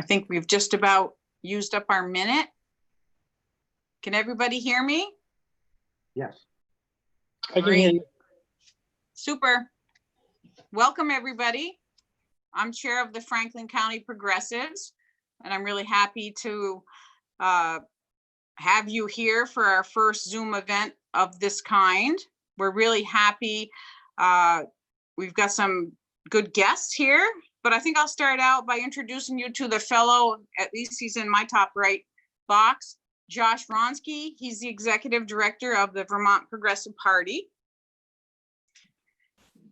think we've just about used up our minute. Can everybody hear me? Yes. I can hear you. Super. Welcome, everybody. I'm chair of the Franklin County Progressives, and I'm really happy to have you here for our first Zoom event of this kind. We're really happy. We've got some good guests here, but I think I'll start out by introducing you to the fellow, at least he's in my top right box, Josh Wronski. He's the executive director of the Vermont Progressive Party.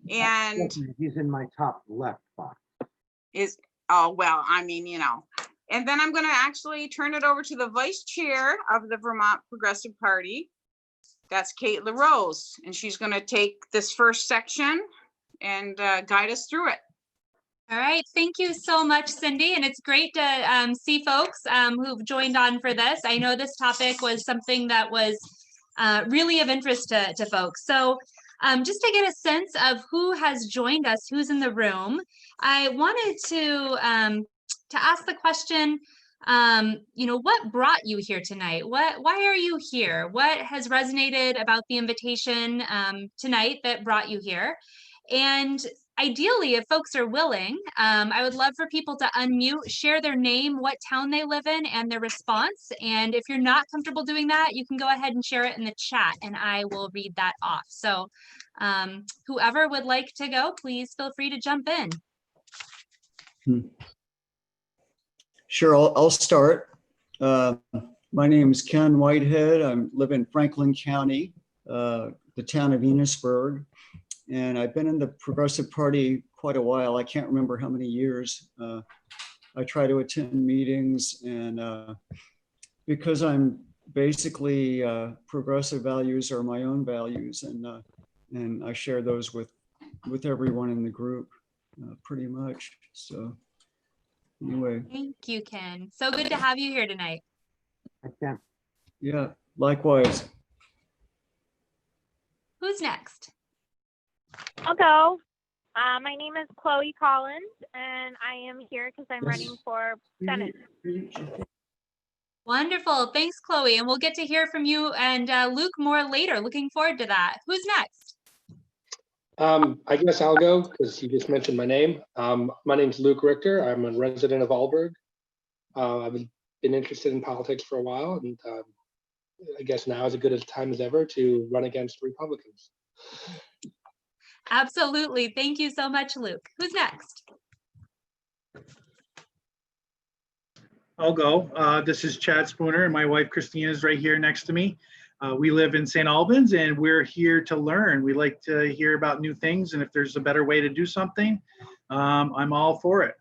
And he's in my top left box. Oh, well, I mean, you know. And then I'm going to actually turn it over to the vice chair of the Vermont Progressive Party. That's Kate LaRose, and she's going to take this first section and guide us through it. All right, thank you so much, Cindy, and it's great to see folks who've joined on for this. I know this topic was something that was really of interest to folks. So just to get a sense of who has joined us, who's in the room, I wanted to ask the question, what brought you here tonight? Why are you here? What has resonated about the invitation tonight that brought you here? And ideally, if folks are willing, I would love for people to unmute, share their name, what town they live in, and their response. And if you're not comfortable doing that, you can go ahead and share it in the chat, and I will read that off. So whoever would like to go, please feel free to jump in. Sure, I'll start. My name is Ken Whitehead. I live in Franklin County, the town of Enosburg. And I've been in the Progressive Party quite a while. I can't remember how many years. I try to attend meetings, and because I'm basically progressive values are my own values, and I share those with everyone in the group, pretty much. So anyway. Thank you, Ken. So good to have you here tonight. I can. Yeah, likewise. Who's next? I'll go. My name is Chloe Collins, and I am here because I'm running for Senate. Wonderful. Thanks, Chloe. And we'll get to hear from you and Luke more later. Looking forward to that. Who's next? I guess I'll go because you just mentioned my name. My name's Luke Richter. I'm a resident of Alburg. I've been interested in politics for a while, and I guess now is as good a time as ever to run against Republicans. Absolutely. Thank you so much, Luke. Who's next? I'll go. This is Chad Spooner, and my wife Christina is right here next to me. We live in St. Albans, and we're here to learn. We like to hear about new things, and if there's a better way to do something, I'm all for it.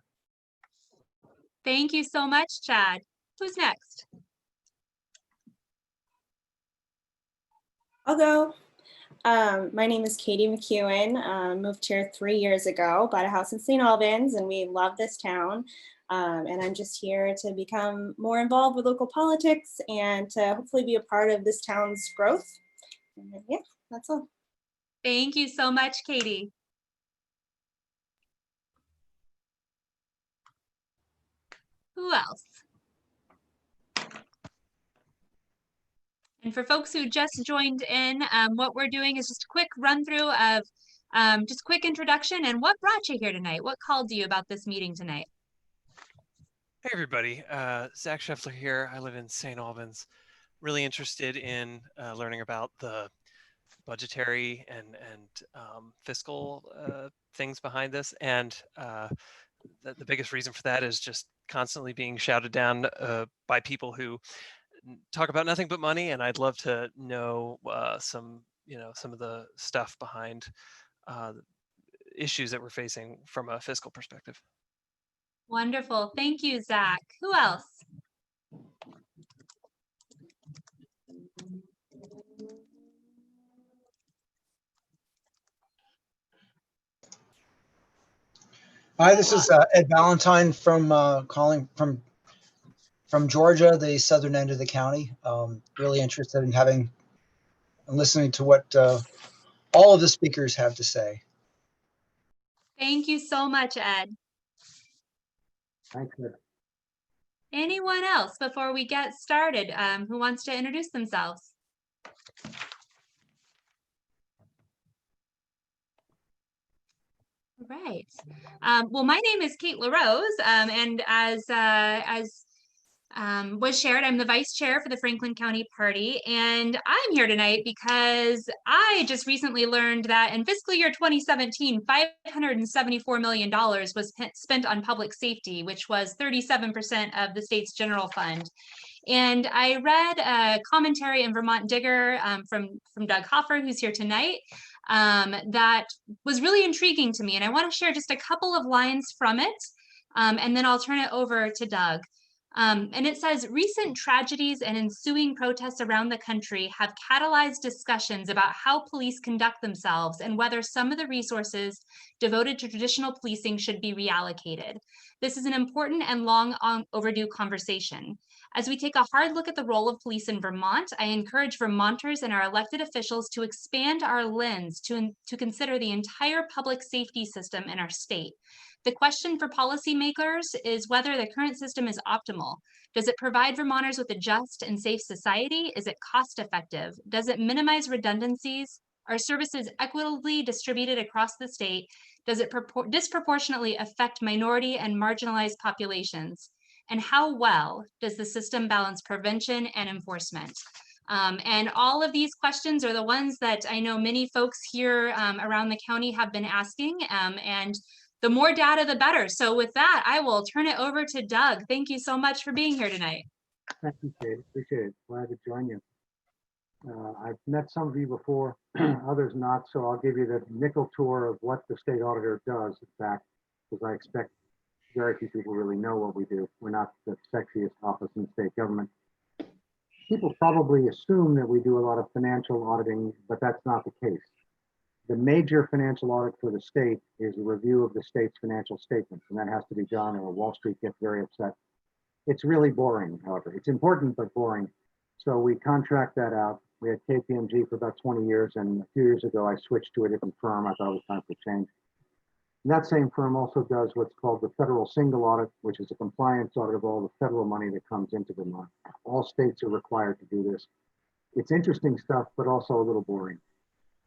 Thank you so much, Chad. Who's next? I'll go. My name is Katie McEwen. Moved here 3 years ago, bought a house in St. Albans, and we love this town. And I'm just here to become more involved with local politics and to hopefully be a part of this town's growth. And yeah, that's all. Thank you so much, Katie. Who else? And for folks who just joined in, what we're doing is just a quick run through of just quick introduction and what brought you here tonight? What called you about this meeting tonight? Hey everybody, Zach Scheffler here. I live in St. Albans. Really interested in learning about the budgetary and fiscal things behind this. And the biggest reason for that is just constantly being shouted down by people who talk about nothing but money. And I'd love to know some of the stuff behind issues that we're facing from a fiscal perspective. Wonderful. Thank you, Zach. Who else? Hi, this is Ed Valentine from calling from Georgia, the southern end of the county. Really interested in having and listening to what all of the speakers have to say. Thank you so much, Ed. Thank you. Anyone else before we get started who wants to introduce themselves? All right. Well, my name is Kate LaRose, and as was shared, I'm the vice chair for the Franklin County Party, and I'm here tonight because I just recently learned that in fiscal year 2017, $574 million was spent on public safety, which was 37% of the state's general fund. And I read a commentary in Vermont Digger from Doug Hoffer, who's here tonight, that was really intriguing to me. And I want to share just a couple of lines from it, and then I'll turn it over to Doug. And it says, recent tragedies and ensuing protests around the country have catalyzed discussions about how police conduct themselves and whether some of the resources devoted to traditional policing should be reallocated. This is an important and long overdue conversation. As we take a hard look at the role of police in Vermont, I encourage Vermonters and our elected officials to expand our lens to consider the entire public safety system in our state. The question for policymakers is whether the current system is optimal. Does it provide Vermonters with a just and safe society? Is it cost effective? Does it minimize redundancies? Are services equitably distributed across the state? Does it disproportionately affect minority and marginalized populations? And how well does the system balance prevention and enforcement? And all of these questions are the ones that I know many folks here around the county have been asking, and the more data, the better. So with that, I will turn it over to Doug. Thank you so much for being here tonight. Thank you, Kate. Appreciate it. Glad to join you. I've met some of you before, others not, so I'll give you the nickel tour of what the state auditor does, in fact, because I expect very few people really know what we do. We're not the sexiest office in state government. People probably assume that we do a lot of financial auditing, but that's not the case. The major financial audit for the state is a review of the state's financial statements, and that has to be done or Wall Street gets very upset. It's really boring, however. It's important, but boring. So we contract that out. We had KPMG for about 20 years, and a few years ago, I switched to a different firm. I thought it was time for change. And that same firm also does what's called the federal single audit, which is a compliance audit of all the federal money that comes into Vermont. All states are required to do this. It's interesting stuff, but also a little boring.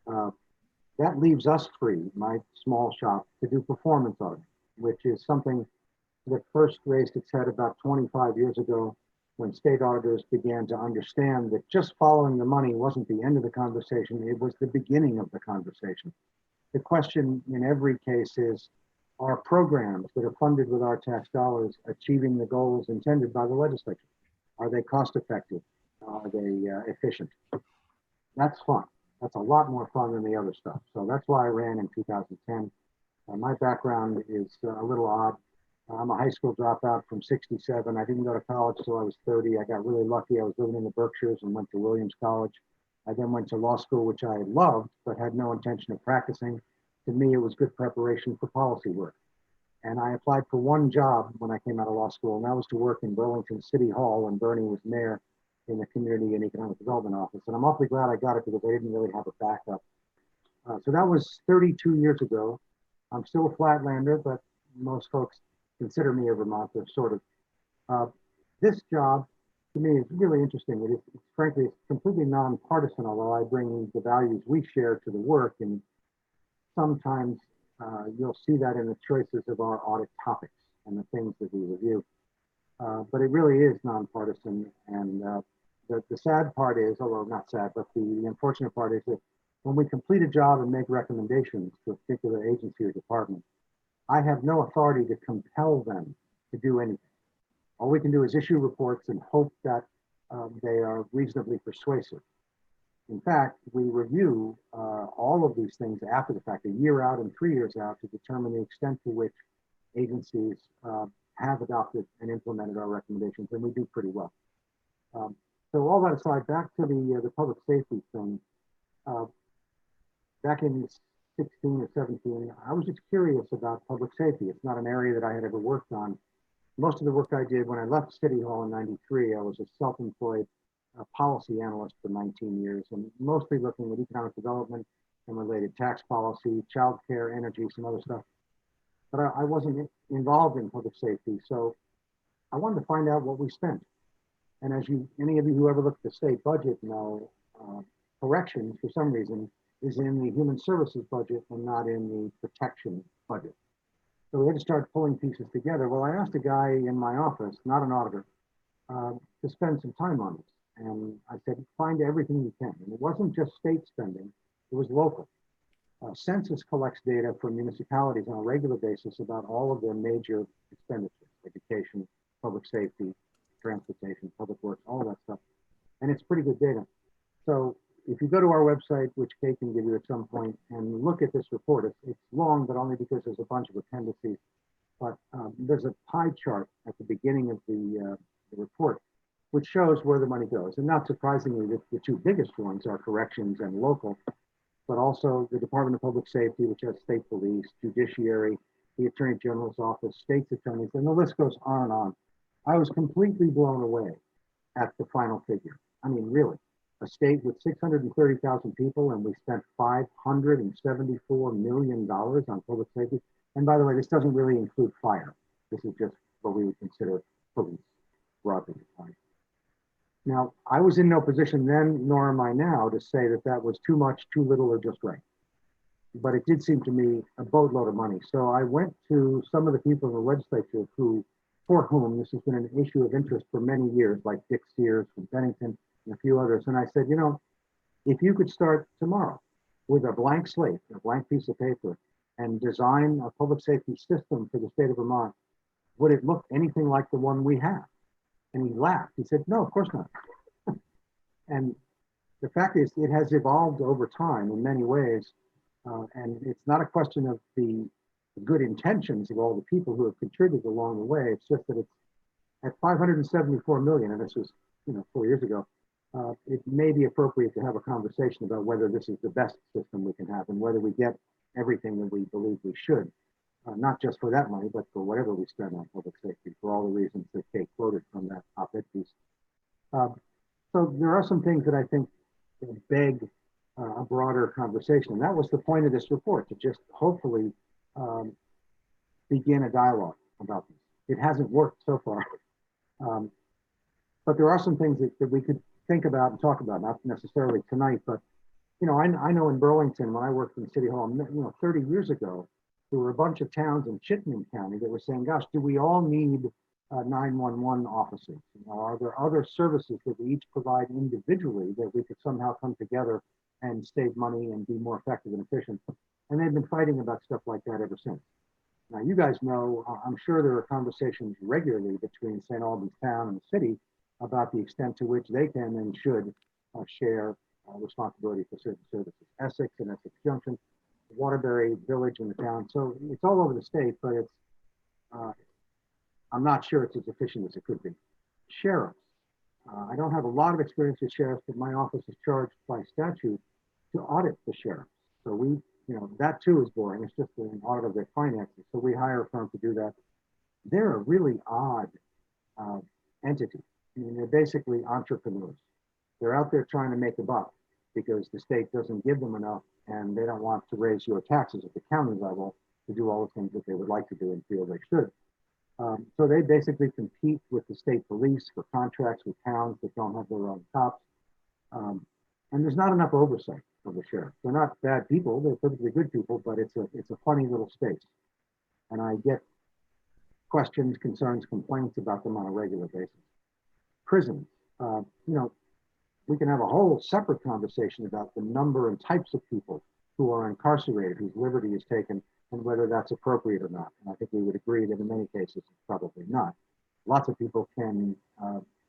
That leaves us free, my small shop, to do performance auditing, which is something that first raised its head about 25 years ago when state auditors began to understand that just following the money wasn't the end of the conversation, it was the beginning of the conversation. The question in every case is, are programs that are funded with our tax dollars achieving the goals intended by the legislature? Are they cost effective? Are they efficient? That's fun. That's a lot more fun than the other stuff. So that's why I ran in 2010. My background is a little odd. I'm a high school dropout from 67. I didn't go to college till I was 30. I got really lucky. I was living in the Berkshires and went to Williams College. I then went to law school, which I loved, but had no intention of practicing. To me, it was good preparation for policy work. And I applied for one job when I came out of law school, and that was to work in Burlington City Hall when Bernie was mayor in the Community and Economic Development Office. And I'm awfully glad I got it because I didn't really have a backup. So that was 32 years ago. I'm still a flatlander, but most folks consider me a Vermonter, sort of. This job, to me, is really interesting. It's frankly, it's completely nonpartisan, although I bring the values we share to the work. And sometimes you'll see that in the choices of our audit topics and the things that we review. But it really is nonpartisan. And the sad part is, although not sad, but the unfortunate part is that when we complete a job and make recommendations to a particular agency or department, I have no authority to compel them to do anything. All we can do is issue reports and hope that they are reasonably persuasive. In fact, we review all of these things after the fact, a year out and 3 years out, to determine the extent to which agencies have adopted and implemented our recommendations, and we do pretty well. So all that aside, back to the public safety thing. Back in 16 or 17, I was just curious about public safety. It's not an area that I had ever worked on. Most of the work I did when I left City Hall in '93, I was a self-employed policy analyst for 19 years, and mostly looking at economic development and related tax policy, childcare, energy, some other stuff. But I wasn't involved in public safety. So I wanted to find out what we spent. And as any of you who ever looked at the state budget know, corrections for some reason is in the human services budget and not in the protection budget. So we had to start pulling pieces together. Well, I asked a guy in my office, not an auditor, to spend some time on this. And I said, find everything you can. And it wasn't just state spending, it was local. Census collects data from municipalities on a regular basis about all of their major expenditures, education, public safety, transportation, public works, all that stuff. And it's pretty good data. So if you go to our website, which Kate can give you at some point, and look at this report, it's long, but only because there's a bunch of appendices. But there's a pie chart at the beginning of the report, which shows where the money goes. And not surprisingly, the two biggest ones are corrections and local, but also the Department of Public Safety, which has state police, judiciary, the Attorney General's office, state's attorneys, and the list goes on and on. I was completely blown away at the final figure. I mean, really, a state with 630,000 people, and we spent $574 million on public safety. And by the way, this doesn't really include fire. This is just what we would consider police, broadly defined. Now, I was in no position then, nor am I now, to say that that was too much, too little, or just right. But it did seem to me a boatload of money. So I went to some of the people in the legislature for whom this has been an issue of interest for many years, like Dick Sears from Bennington and a few others. And I said, you know, if you could start tomorrow with a blank slate, a blank piece of paper, and design a public safety system for the state of Vermont, would it look anything like the one we have? And he laughed. He said, no, of course not. And the fact is, it has evolved over time in many ways. And it's not a question of the good intentions of all the people who have contributed along the way. It's just that it's at 574 million, and this was 4 years ago. It may be appropriate to have a conversation about whether this is the best system we can have and whether we get everything that we believe we should. Not just for that money, but for whatever we spend on public safety, for all the reasons that Kate quoted from that op-ed piece. So there are some things that I think beg a broader conversation. And that was the point of this report, to just hopefully begin a dialogue about this. It hasn't worked so far. But there are some things that we could think about and talk about, not necessarily tonight, but I know in Burlington, when I worked in City Hall, 30 years ago, there were a bunch of towns in Chittenden County that were saying, gosh, do we all need 911 officers? Are there other services that we each provide individually that we could somehow come together and save money and be more effective and efficient? And they've been fighting about stuff like that ever since. Now, you guys know, I'm sure there are conversations regularly between St. Albans town and the city about the extent to which they can and should share responsibility for certain services. Essex and Essex Junction, Waterbury Village in the town. So it's all over the state, but it's, I'm not sure it's as efficient as it could be. Sheriffs. I don't have a lot of experience with sheriffs, but my office is charged by statute to audit the sheriffs. So we, that too is boring. It's just an audit of their finances. So we hire a firm to do that. They're a really odd entity. I mean, they're basically entrepreneurs. They're out there trying to make a buck because the state doesn't give them enough, and they don't want to raise your taxes at the county level to do all the things that they would like to do and feel they should. So they basically compete with the state police for contracts with towns that don't have their own cops. And there's not enough oversight of the sheriff. They're not bad people, they're perfectly good people, but it's a funny little space. And I get questions, concerns, complaints about them on a regular basis. Prisons, we can have a whole separate conversation about the number and types of people who are incarcerated, whose liberty is taken, and whether that's appropriate or not. And I think we would agree that in many cases, it's probably not. Lots of people can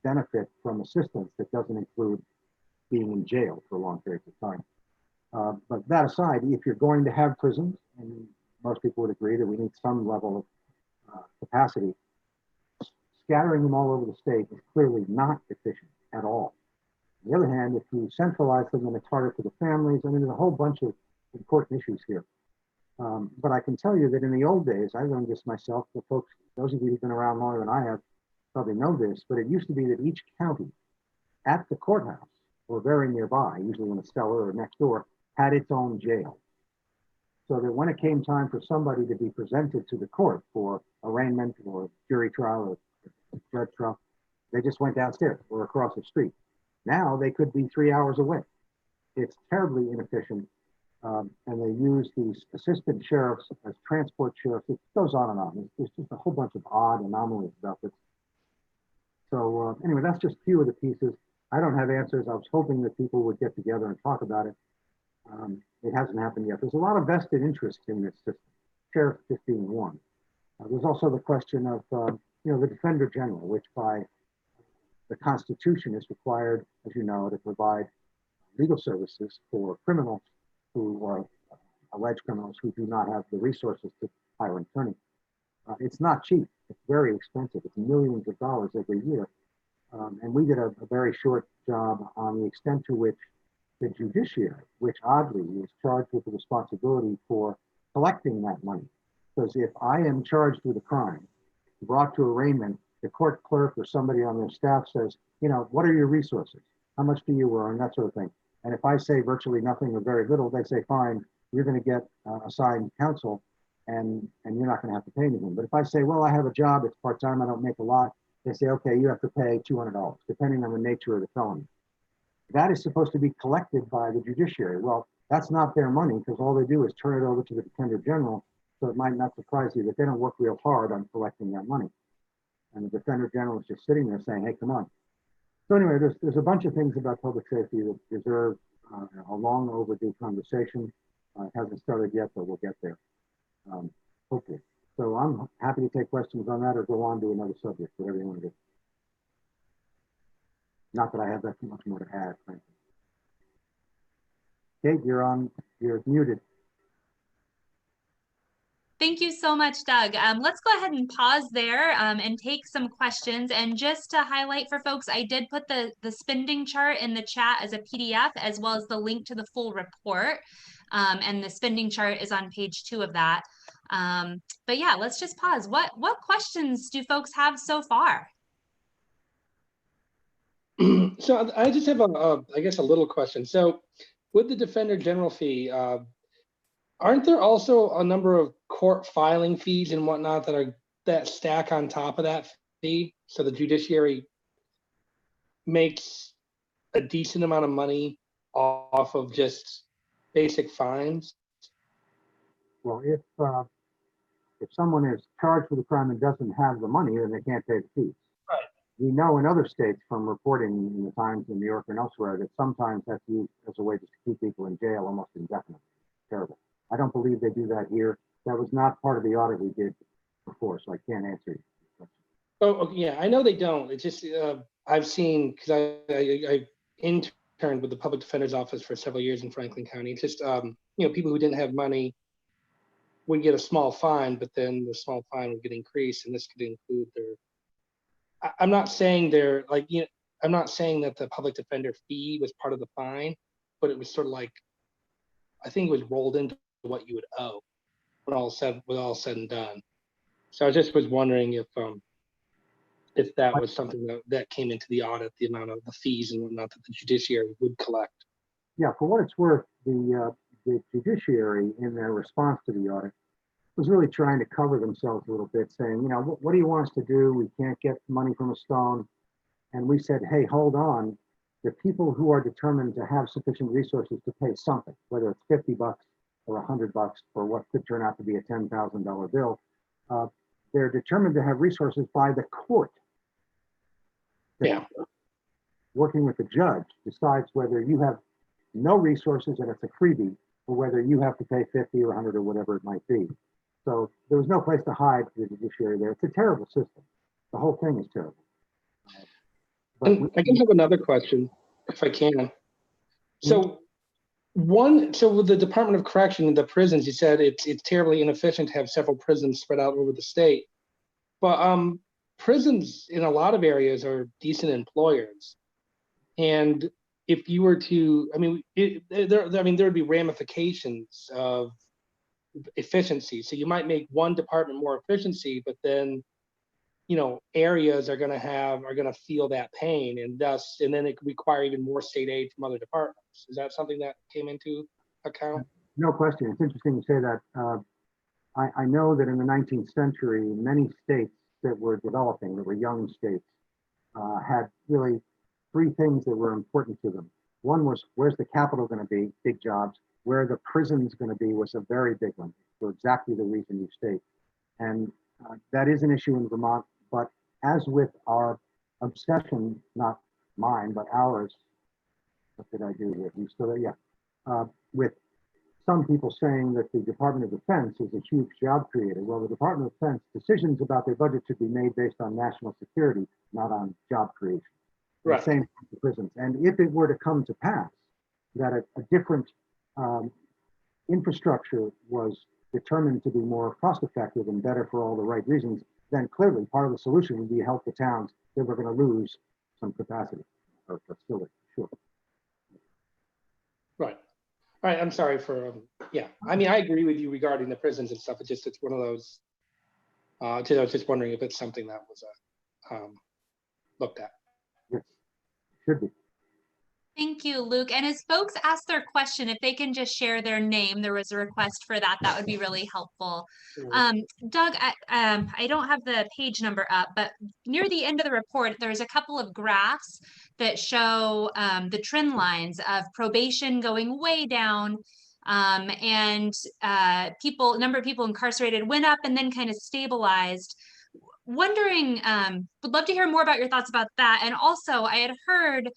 benefit from assistance that doesn't include being in jail for long periods of time. But that aside, if you're going to have prisons, and most people would agree that we need some level of capacity, scattering them all over the state is clearly not efficient at all. On the other hand, if you centralize them, then it's harder for the families. I mean, there's a whole bunch of important issues here. But I can tell you that in the old days, I learned this myself. The folks, those of you who've been around longer than I have, probably know this, but it used to be that each county at the courthouse or very nearby, usually in a cellar or next door, had its own jail. So that when it came time for somebody to be presented to the court for arraignment or jury trial or Judge Trump, they just went downstairs or across the street. Now they could be 3 hours away. It's terribly inefficient. And they use these assistant sheriffs as transport sheriffs. It goes on and on. There's just a whole bunch of odd anomalies about this. So anyway, that's just a few of the pieces. I don't have answers. I was hoping that people would get together and talk about it. It hasn't happened yet. There's a lot of vested interest in this system, sheriff just being one. There's also the question of, the Defender General, which by the Constitution is required, as you know, to provide legal services for criminals who are alleged criminals who do not have the resources to hire an attorney. It's not cheap. It's very expensive. It's millions of dollars every year. And we did a very short job on the extent to which the judiciary, which oddly is charged with the responsibility for collecting that money. Because if I am charged with a crime, brought to arraignment, the court clerk or somebody on their staff says, what are your resources? How much do you earn? That sort of thing. And if I say virtually nothing or very little, they say, fine, you're going to get assigned counsel and you're not going to have to pay anything. But if I say, well, I have a job, it's part-time, I don't make a lot, they say, okay, you have to pay $200, depending on the nature of the felony. That is supposed to be collected by the judiciary. Well, that's not their money because all they do is turn it over to the Defender General. So it might not surprise you that they don't work real hard on collecting that money. And the Defender General is just sitting there saying, hey, come on. So anyway, there's a bunch of things about public safety that deserve a long overdue conversation. It hasn't started yet, but we'll get there, hopefully. So I'm happy to take questions on that or go on to another subject, whatever you want to do. Not that I have that much more to add, frankly. Kate, you're muted. Thank you so much, Doug. Let's go ahead and pause there and take some questions. And just to highlight for folks, I did put the spending chart in the chat as a PDF, as well as the link to the full report. And the spending chart is on page 2 of that. But yeah, let's just pause. What questions do folks have so far? So I just have I guess a little question. So with the Defender General fee, aren't there also a number of court filing fees and whatnot that stack on top of that fee? So the judiciary makes a decent amount of money off of just basic fines. Well, if someone is charged with a crime and doesn't have the money, then they can't pay the fees. Right. We know in other states from reporting in the Times in New York and elsewhere that sometimes that's used as a way just to keep people in jail almost indefinitely. Terrible. I don't believe they do that here. That was not part of the audit we did before, so I can't answer you. Oh, yeah, I know they don't. It's just I've seen, because I interned with the Public Defender's Office for several years in Franklin County. It's just people who didn't have money would get a small fine, but then the small fine would get increased, and this could include their. I'm not saying they're like I'm not saying that the public defender fee was part of the fine, but it was sort of like I think it was rolled into what you would owe when all said and done. So I just was wondering if that was something that came into the audit, the amount of the fees and whatnot that the judiciary would collect. Yeah, for what it's worth, the judiciary in their response to the audit was really trying to cover themselves a little bit, saying, what do you want us to do? We can't get money from a stone. And we said, hey, hold on. The people who are determined to have sufficient resources to pay something, whether it's $50 or $100 for what could turn out to be a $10,000 bill, they're determined to have resources by the court. Yeah. Working with the judge decides whether you have no resources and it's a freebie, or whether you have to pay 50 or 100 or whatever it might be. So there was no place to hide for the judiciary there. It's a terrible system. The whole thing is terrible. And I can have another question, if I can. So with the Department of Correction and the prisons, you said it's terribly inefficient to have several prisons spread out over the state. But prisons in a lot of areas are decent employers. And if you were to, there would be ramifications of efficiency. So you might make one department more efficiency, but then areas are going to feel that pain, and then it could require even more state aid from other departments. Is that something that came into account? No question. It's interesting you say that. I know that in the 19th century, many states that were developing, that were young states, had really three things that were important to them. One was, where's the capital going to be? Big jobs. Where the prison's going to be was a very big one for exactly the reason you state. And that is an issue in Vermont. But as with our obsession, not mine, but ours, what did I do here? You still there? Yeah. With some people saying that the Department of Defense is a huge job creator. Well, the Department of Defense decisions about their budget should be made based on national security, not on job creation. Right. The same for prisons. And if it were to come to pass that a different infrastructure was determined to be more cost effective and better for all the right reasons, then clearly part of the solution would be to help the towns that were going to lose some capacity or facility. Sure. Right. All right. I'm sorry for, yeah. I mean, I agree with you regarding the prisons and stuff. It's one of those, I was just wondering if it's something that was looked at. Yes, should be. Thank you, Luke. And as folks ask their question, if they can just share their name, there was a request for that. That would be really helpful. Doug, I don't have the page number up, but near the end of the report, there's a couple of graphs that show the trend lines of probation going way down, and number of people incarcerated went up and then kind of stabilized. Wondering, would love to hear more about your thoughts about that. And also, I had heard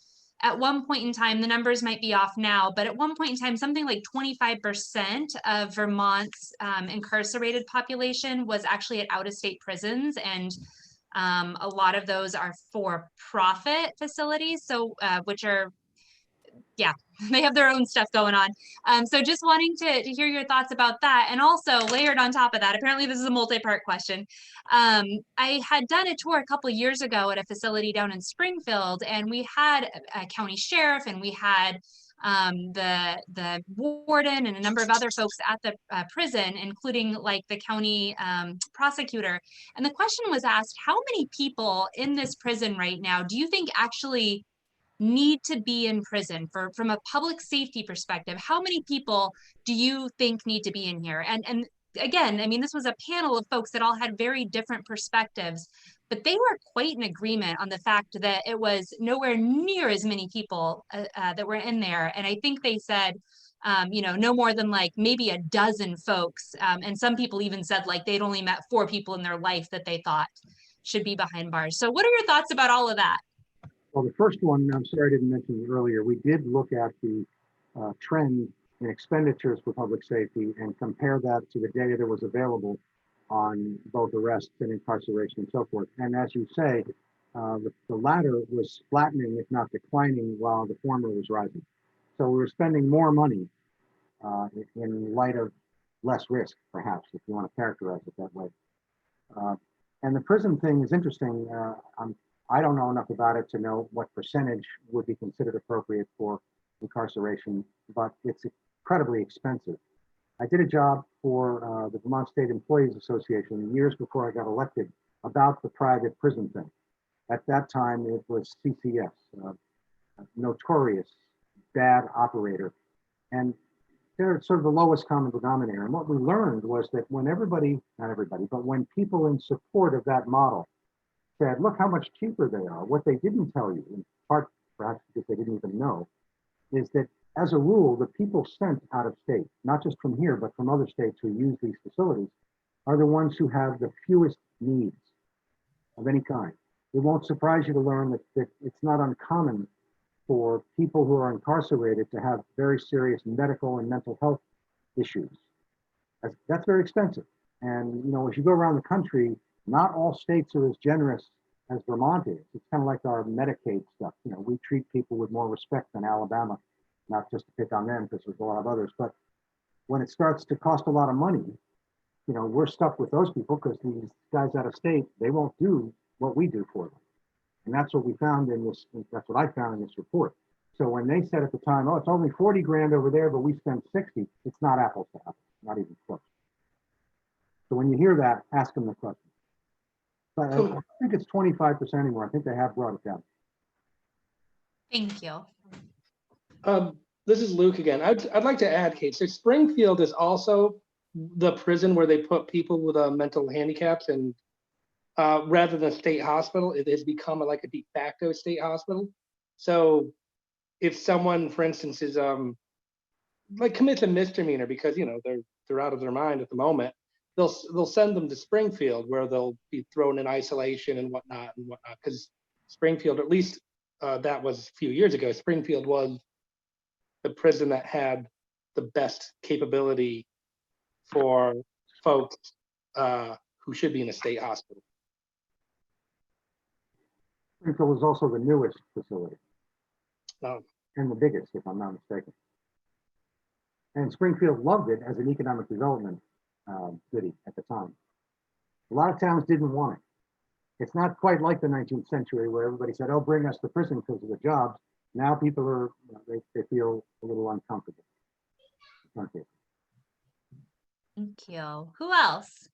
at one point in time, the numbers might be off now, but at one point in time, something like 25% of Vermont's incarcerated population was actually at out-of-state prisons, and a lot of those are for-profit facilities, so which are, yeah, they have their own stuff going on. So just wanting to hear your thoughts about that. And also layered on top of that, apparently this is a multi-part question. I had done a tour a couple of years ago at a facility down in Springfield, and we had a county sheriff, and we had the warden and a number of other folks at the prison, including like the county prosecutor. And the question was asked, how many people in this prison right now do you think actually need to be in prison from a public safety perspective? How many people do you think need to be in here? And again, I mean, this was a panel of folks that all had very different perspectives, but they were quite in agreement on the fact that it was nowhere near as many people that were in there. And I think they said, no more than like maybe a dozen folks. And some people even said like they'd only met 4 people in their life that they thought should be behind bars. So what are your thoughts about all of that? Well, the first one, I'm sorry I didn't mention it earlier, we did look at the trend in expenditures for public safety and compare that to the data that was available on both arrests and incarceration and so forth. And as you say, the latter was flattening, if not declining, while the former was rising. So we were spending more money in light of less risk, perhaps, if you want to characterize it that way. And the prison thing is interesting. I don't know enough about it to know what percentage would be considered appropriate for incarceration, but it's incredibly expensive. I did a job for the Vermont State Employees Association years before I got elected about the private prison thing. At that time, it was CCS, a notorious bad operator. And they're sort of the lowest common denominator. And what we learned was that when everybody, not everybody, but when people in support of that model said, look how much cheaper they are, what they didn't tell you, in part perhaps because they didn't even know, is that as a rule, the people sent out of state, not just from here, but from other states who use these facilities, are the ones who have the fewest needs of any kind. It won't surprise you to learn that it's not uncommon for people who are incarcerated to have very serious medical and mental health issues. That's very expensive. And as you go around the country, not all states are as generous as Vermont is. It's kind of like our Medicaid stuff. We treat people with more respect than Alabama, not just to pick on them because there's a lot of others. But when it starts to cost a lot of money, we're stuck with those people because these guys out of state, they won't do what we do for them. And that's what we found that's what I found in this report. So when they said at the time, oh, it's only 40 grand over there, but we spend 60, it's not apples to apples, not even close. So when you hear that, ask them the question. But I think it's 25% anymore. I think they have brought it down. Thank you. This is Luke again. I'd like to add, Kate, so Springfield is also the prison where they put people with mental handicaps and rather than a state hospital, it has become like a de facto state hospital. So if someone, for instance, is like commits a misdemeanor because they're out of their mind at the moment, they'll send them to Springfield where they'll be thrown in isolation and whatnot. Because Springfield, at least that was a few years ago, Springfield was the prison that had the best capability for folks who should be in a state hospital. Springfield is also the newest facility Um, and the biggest, if I'm not mistaken. And Springfield loved it as an economic development city at the time. A lot of towns didn't want it. It's not quite like the 19th century where everybody said, "Oh, bring us to prison because of the jobs." Now people are, they feel a little uncomfortable. Okay. Thank you. Who else?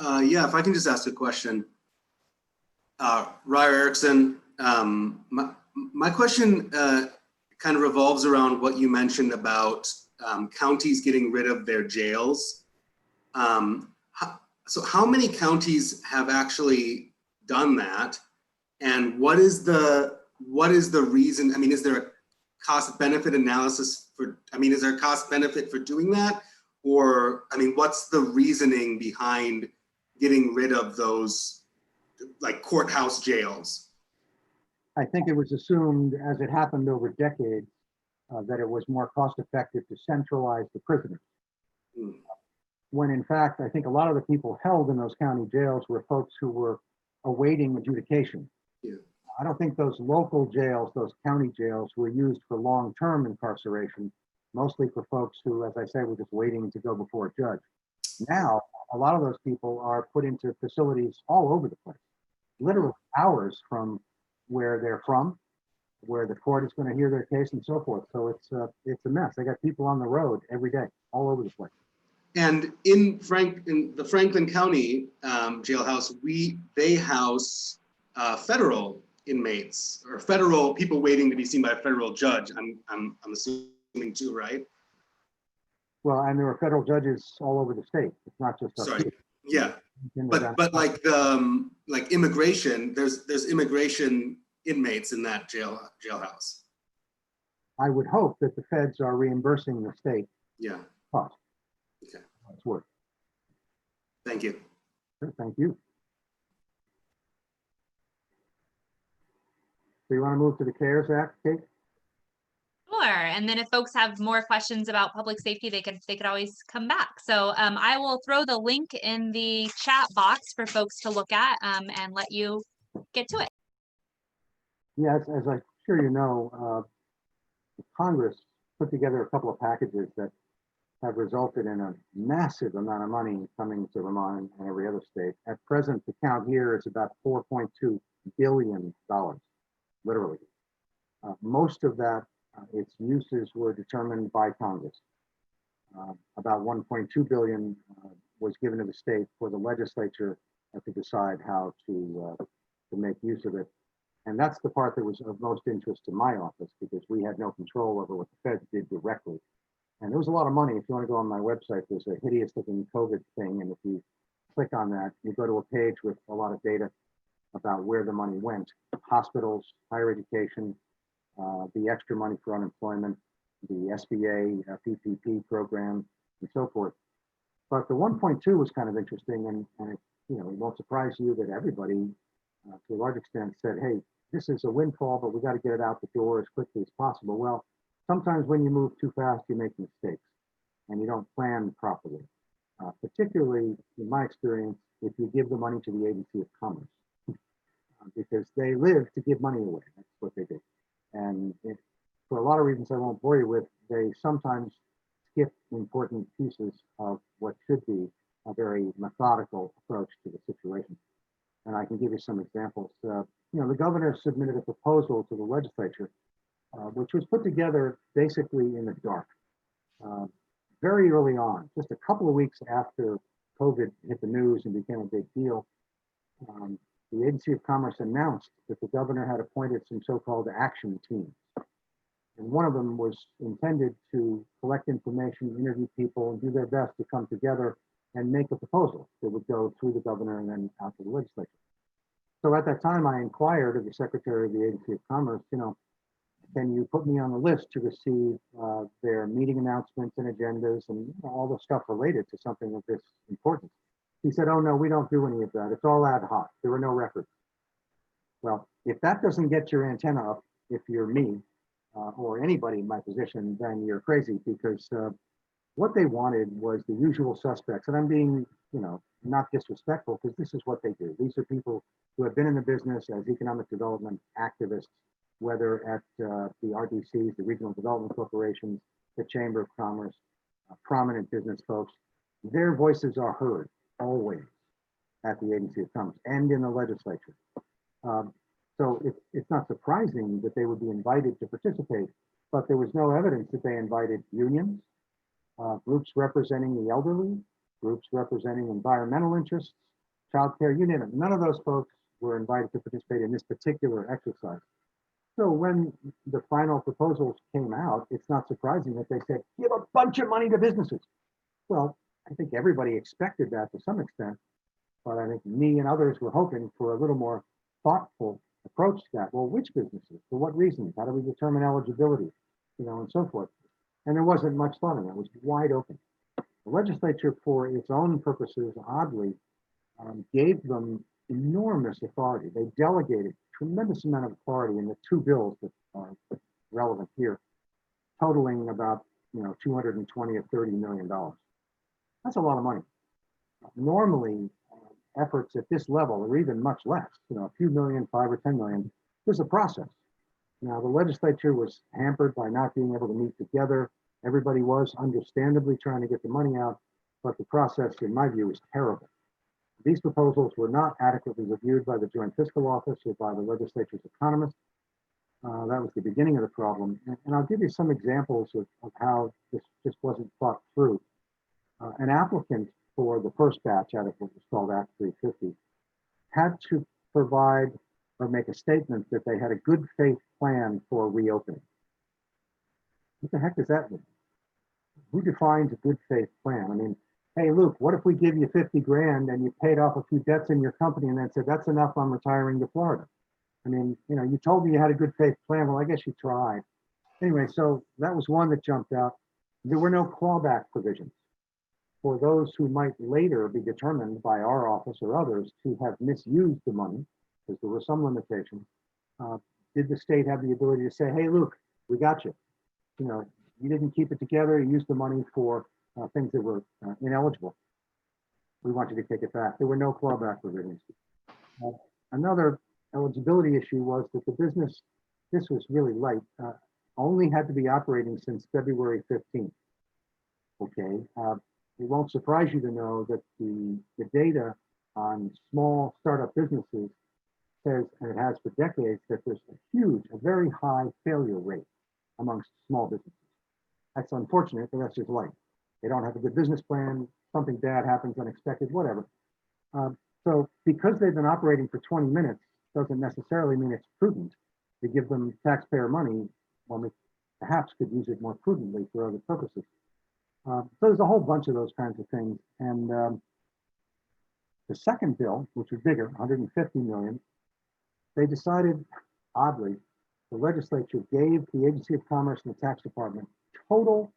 Yeah, if I can just ask a question. Ryer Erickson, my question kind of revolves around what you mentioned about counties getting rid of their jails. So how many counties have actually done that? And what is the reason? I mean, is there a cost benefit analysis for, is there a cost benefit for doing that? Or, what's the reasoning behind getting rid of those like courthouse jails? I think it was assumed as it happened over decades that it was more cost effective to centralize the prisoners. When in fact, I think a lot of the people held in those county jails were folks who were awaiting adjudication. Yeah. I don't think those local jails, those county jails, were used for long-term incarceration, mostly for folks who, as I say, were just waiting to go before a judge. Now, a lot of those people are put into facilities all over the place, literally hours from where they're from, where the court is going to hear their case and so forth. So it's a mess. They got people on the road every day, all over the place. And in the Franklin County jailhouse, they house federal inmates or federal people waiting to be seen by a federal judge. I'm assuming too, right? Well, and there are federal judges all over the state. It's not just up here. Yeah, but like the like immigration, there's immigration inmates in that jailhouse. I would hope that the feds are reimbursing the state. Yeah. Cost. Okay. That's worth. Thank you. Sure, thank you. So you want to move to the CARES Act, Kate? Sure. And then if folks have more questions about public safety, they could always come back. So I will throw the link in the chat box for folks to look at and let you get to it. Yes, as I'm sure you know, Congress put together a couple of packages that have resulted in a massive amount of money coming to Vermont and every other state. At present, the count here is about $4.2 billion, literally. Most of that, its uses were determined by Congress. About 1.2 billion was given to the state for the legislature to decide how to make use of it. And that's the part that was of most interest to my office because we had no control over what the feds did directly. And there was a lot of money. If you want to go on my website, there's a hideous looking COVID thing. And if you click on that, you go to a page with a lot of data about where the money went. Hospitals, higher education, the extra money for unemployment, the SBA PPP program, and so forth. But the 1.2 was kind of interesting, and it, it won't surprise you that everybody, to a large extent, said, "Hey, this is a windfall, but we got to get it out the door as quickly as possible." Well, sometimes when you move too fast, you make mistakes, and you don't plan properly. Particularly, in my experience, if you give the money to the Agency of Commerce, because they live to give money away. That's what they do. And for a lot of reasons I won't bore you with, they sometimes skip important pieces of what should be a very methodical approach to the situation. And I can give you some examples. The governor submitted a proposal to the legislature, which was put together basically in the dark. Very early on, just a couple of weeks after COVID hit the news and became a big deal, the Agency of Commerce announced that the governor had appointed some so-called action teams. And one of them was intended to collect information, interview people, and do their best to come together and make a proposal that would go through the governor and then out to the legislature. So at that time, I inquired of the Secretary of the Agency of Commerce, can you put me on the list to receive their meeting announcements and agendas and all the stuff related to something of this importance? He said, oh no, we don't do any of that. It's all ad hoc. There were no records. Well, if that doesn't get your antenna up, if you're me or anybody in my position, then you're crazy, because what they wanted was the usual suspects. And I'm being, not disrespectful, because this is what they do. These are people who have been in the business as economic development activists, whether at the RDCs, the Regional Development Corporations, the Chamber of Commerce, prominent business folks. Their voices are heard always at the Agency of Commerce and in the legislature. So it's not surprising that they would be invited to participate, but there was no evidence that they invited unions, groups representing the elderly, groups representing environmental interests, childcare, you name it. None of those folks were invited to participate in this particular exercise. So when the final proposals came out, it's not surprising that they said, give a bunch of money to businesses. Well, I think everybody expected that to some extent, but I think me and others were hoping for a little more thoughtful approach to that. Well, which businesses? For what reasons? How do we determine eligibility? And so forth. And there wasn't much thought in that. It was wide open. The legislature, for its own purposes, oddly, gave them enormous authority. They delegated tremendous amount of authority in the two bills that are relevant here, totaling about 220 or $30 million. That's a lot of money. Normally, efforts at this level are even much less, a few million, 5 or 10 million. There's a process. Now, the legislature was hampered by not being able to meet together. Everybody was understandably trying to get the money out, but the process, in my view, is terrible. These proposals were not adequately reviewed by the Joint Fiscal Office or by the legislature's economists. That was the beginning of the problem. And I'll give you some examples of how this just wasn't thought through. An applicant for the first batch out of what was called Act 350 had to provide or make a statement that they had a good faith plan for reopening. What the heck does that mean? Who defines a good faith plan? I mean, hey, Luke, what if we give you 50 grand and you paid off a few debts in your company and then said, that's enough, I'm retiring to Florida? I mean, you told me you had a good faith plan. Well, I guess you tried. Anyway, so that was one that jumped out. There were no clawback provisions for those who might later be determined by our office or others to have misused the money, because there were some limitations. Did the state have the ability to say, hey, Luke, we got you. You didn't keep it together. You used the money for things that were ineligible. We want you to take it back. There were no clawback provisions. Another eligibility issue was that the business, this was really light, only had to be operating since February 15th. Okay, it won't surprise you to know that the data on small startup businesses says, and it has for decades, that there's a very high failure rate amongst small businesses. That's unfortunate, but that's just life. They don't have a good business plan, something bad happens, unexpected, whatever. So because they've been operating for 20 minutes doesn't necessarily mean it's prudent to give them taxpayer money when we perhaps could use it more prudently for other purposes. So there's a whole bunch of those kinds of things. And the second bill, which was bigger, 150 million, they decided, oddly, the legislature gave the Agency of Commerce and the Tax Department total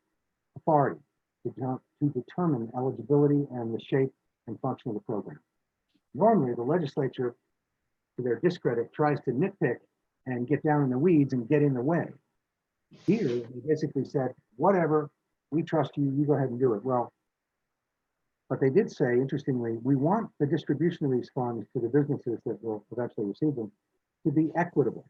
authority to determine eligibility and the shape and function of the program. Normally, the legislature, to their discredit, tries to nitpick and get down in the weeds and get in the way. Here, they basically said, whatever, we trust you, you go ahead and do it. Well, but they did say, interestingly, we want the distribution of these funds to the businesses that will eventually receive them to be equitable.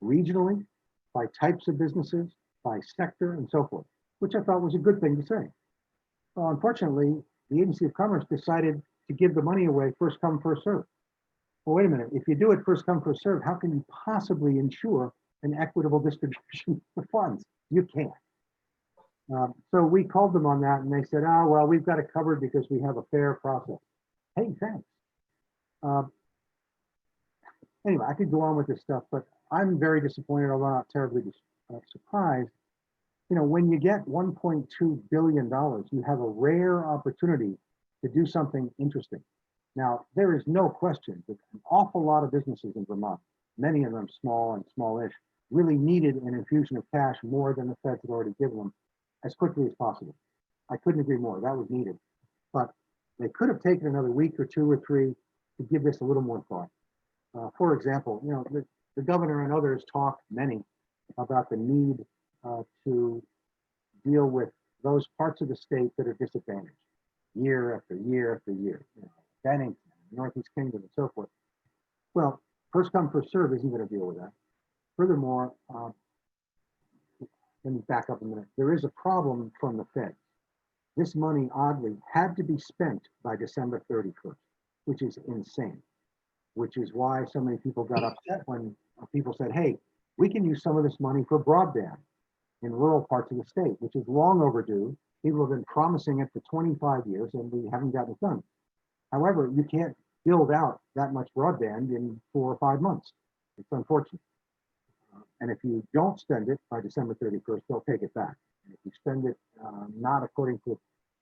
Regionally, by types of businesses, by sector, and so forth, which I thought was a good thing to say. Well, unfortunately, the Agency of Commerce decided to give the money away first come, first serve. Well, wait a minute, if you do it first come, first serve, how can you possibly ensure an equitable distribution of funds? You can't. So we called them on that and they said, oh, well, we've got it covered because we have a fair process. Hey, thanks. Anyway, I could go on with this stuff, but I'm very disappointed, although not terribly surprised, You know, when you get $1.2 billion, you have a rare opportunity to do something interesting. Now, there is no question that an awful lot of businesses in Vermont, many of them small and smallish, really needed an infusion of cash more than the feds had already given them as quickly as possible. I couldn't agree more. That was needed. But they could have taken another week or 2 or 3 to give this a little more thought. For example, you know, the governor and others talked, many, about the need to deal with those parts of the state that are disadvantaged year after year after year. You know, Bennington, Northeast Kingdom, and so forth. Well, first come, first serve isn't going to deal with that. Furthermore, let me back up a minute. There is a problem from the Fed. This money, oddly, had to be spent by December 31st, which is insane, which is why so many people got upset when people said, hey, we can use some of this money for broadband in rural parts of the state, which is long overdue. People have been promising it for 25 years and we haven't gotten it done. However, you can't build out that much broadband in 4 or 5 months. It's unfortunate. And if you don't spend it by December 31st, they'll take it back. And if you spend it not according to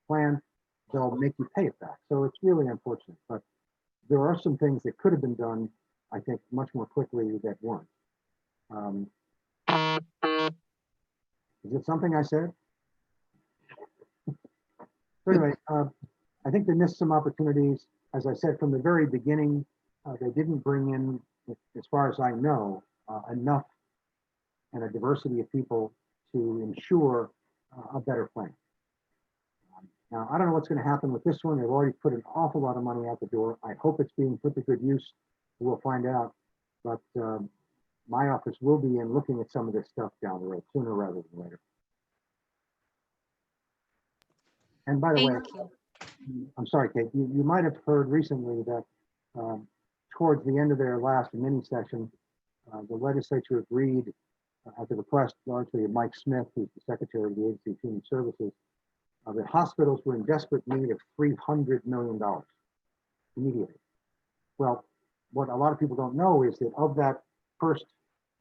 plan, they'll make you pay it back. So it's really unfortunate. But there are some things that could have been done, I think, much more quickly that weren't. Is it something I said? So anyway, I think they missed some opportunities. As I said from the very beginning, they didn't bring in, as far as I know, enough and a diversity of people to ensure a better plan. Now, I don't know what's going to happen with this one. They've already put an awful lot of money out the door. I hope it's being put to good use. We'll find out. But my office will be in looking at some of this stuff down the road, sooner rather than later. And by the way, Thank you. I'm sorry, Kate, you might have heard recently that towards the end of their last mini session, the legislature agreed at the request largely of Mike Smith, who's the Secretary of the Agency of Human Services, that hospitals were in desperate need of $300 million immediately. Well, what a lot of people don't know is that of that first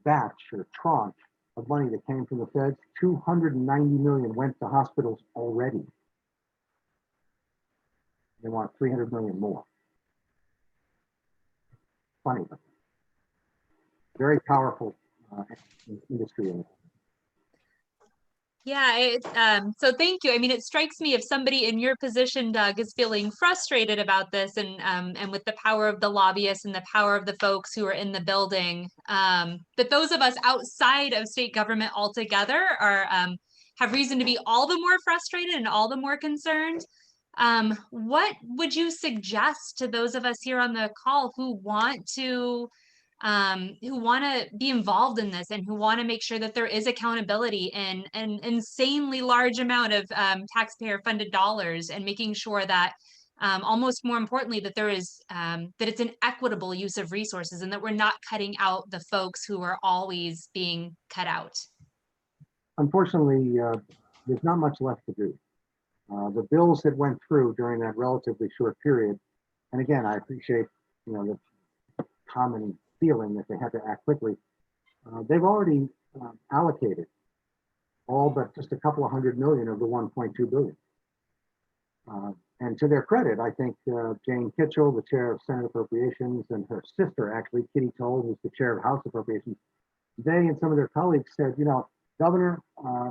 batch or tranche of money that came from the feds, 290 million went to hospitals already. They want 300 million more. Funny, but very powerful industry. Yeah, so thank you. I mean, it strikes me if somebody in your position, Doug, is feeling frustrated about this and with the power of the lobbyists and the power of the folks who are in the building, that those of us outside of state government altogether are have reason to be all the more frustrated and all the more concerned. What would you suggest to those of us here on the call who want to be involved in this and who want to make sure that there is accountability in an insanely large amount of taxpayer funded dollars, and making sure that almost more importantly that there is that it's an equitable use of resources and that we're not cutting out the folks who are always being cut out? Unfortunately, there's not much left to do. The bills that went through during that relatively short period, and again, I appreciate the common feeling that they had to act quickly. They've already allocated all but just a couple of $100 million of the 1.2 billion. And to their credit, I think Jane Kitchell, the chair of Senate Appropriations, and her sister, actually, Kitty Toll, who's the chair of House Appropriations, they and some of their colleagues said, Governor,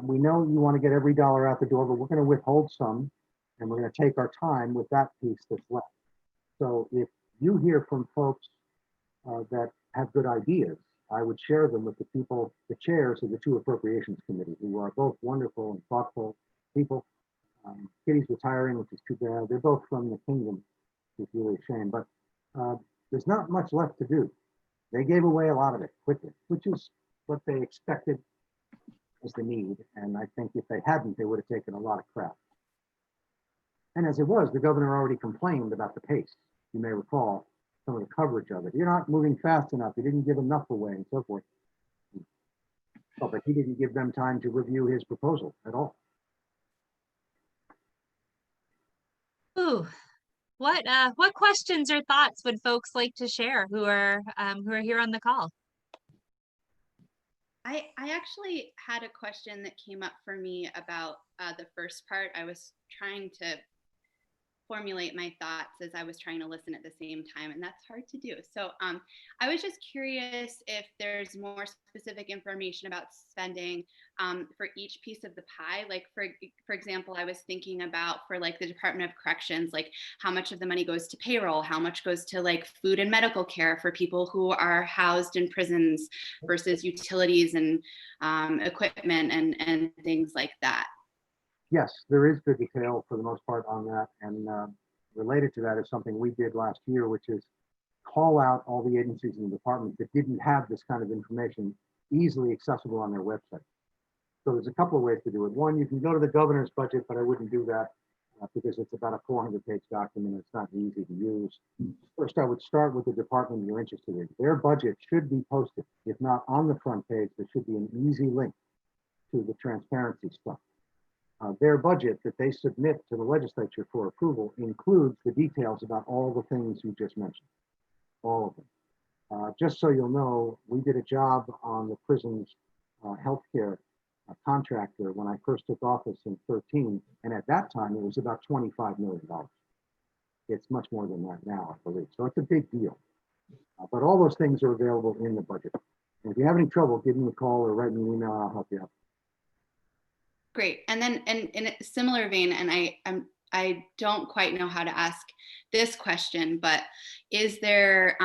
we know you want to get every dollar out the door, but we're going to withhold some, and we're going to take our time with that piece that's left. So if you hear from folks that have good ideas, I would share them with the people, the chairs of the two appropriations committees, who are both wonderful and thoughtful people. Kitty's retiring, which is too bad. They're both from the kingdom, which is really a shame, but there's not much left to do. They gave away a lot of it quickly, which is what they expected as the need. And I think if they hadn't, they would have taken a lot of crap. And as it was, the governor already complained about the pace. You may recall some of the coverage of it. You're not moving fast enough. You didn't give enough away and so forth. Oh, but he didn't give them time to review his proposal at all. Ooh, what questions or thoughts would folks like to share who are here on the call? I actually had a question that came up for me about the first part. I was trying to formulate my thoughts as I was trying to listen at the same time, and that's hard to do. So I was just curious if there's more specific information about spending for each piece of the pie. Like for example, I was thinking about for like the Department of Corrections, like how much of the money goes to payroll, how much goes to like food and medical care for people who are housed in prisons versus utilities and equipment and things like that. Yes, there is good detail for the most part on that. And related to that is something we did last year, which is call out all the agencies in the department that didn't have this kind of information easily accessible on their website. So there's a couple of ways to do it. One, you can go to the governor's budget, but I wouldn't do that because it's about a 400-page document. It's not easy to use. First, I would start with the department you're interested in. Their budget should be posted. If not on the front page, there should be an easy link to the transparency stuff. Their budget that they submit to the legislature for approval includes the details about all the things you just mentioned, all of them. Just so you'll know, we did a job on the prison's healthcare contractor when I first took office in 2013, and at that time it was about $25 million. It's much more than that now, I believe. So it's a big deal. But all those things are available in the budget. And if you have any trouble, give me a call or write me an email, I'll help you out. Great. And then in a similar vein, and I don't quite know how to ask this question, but is there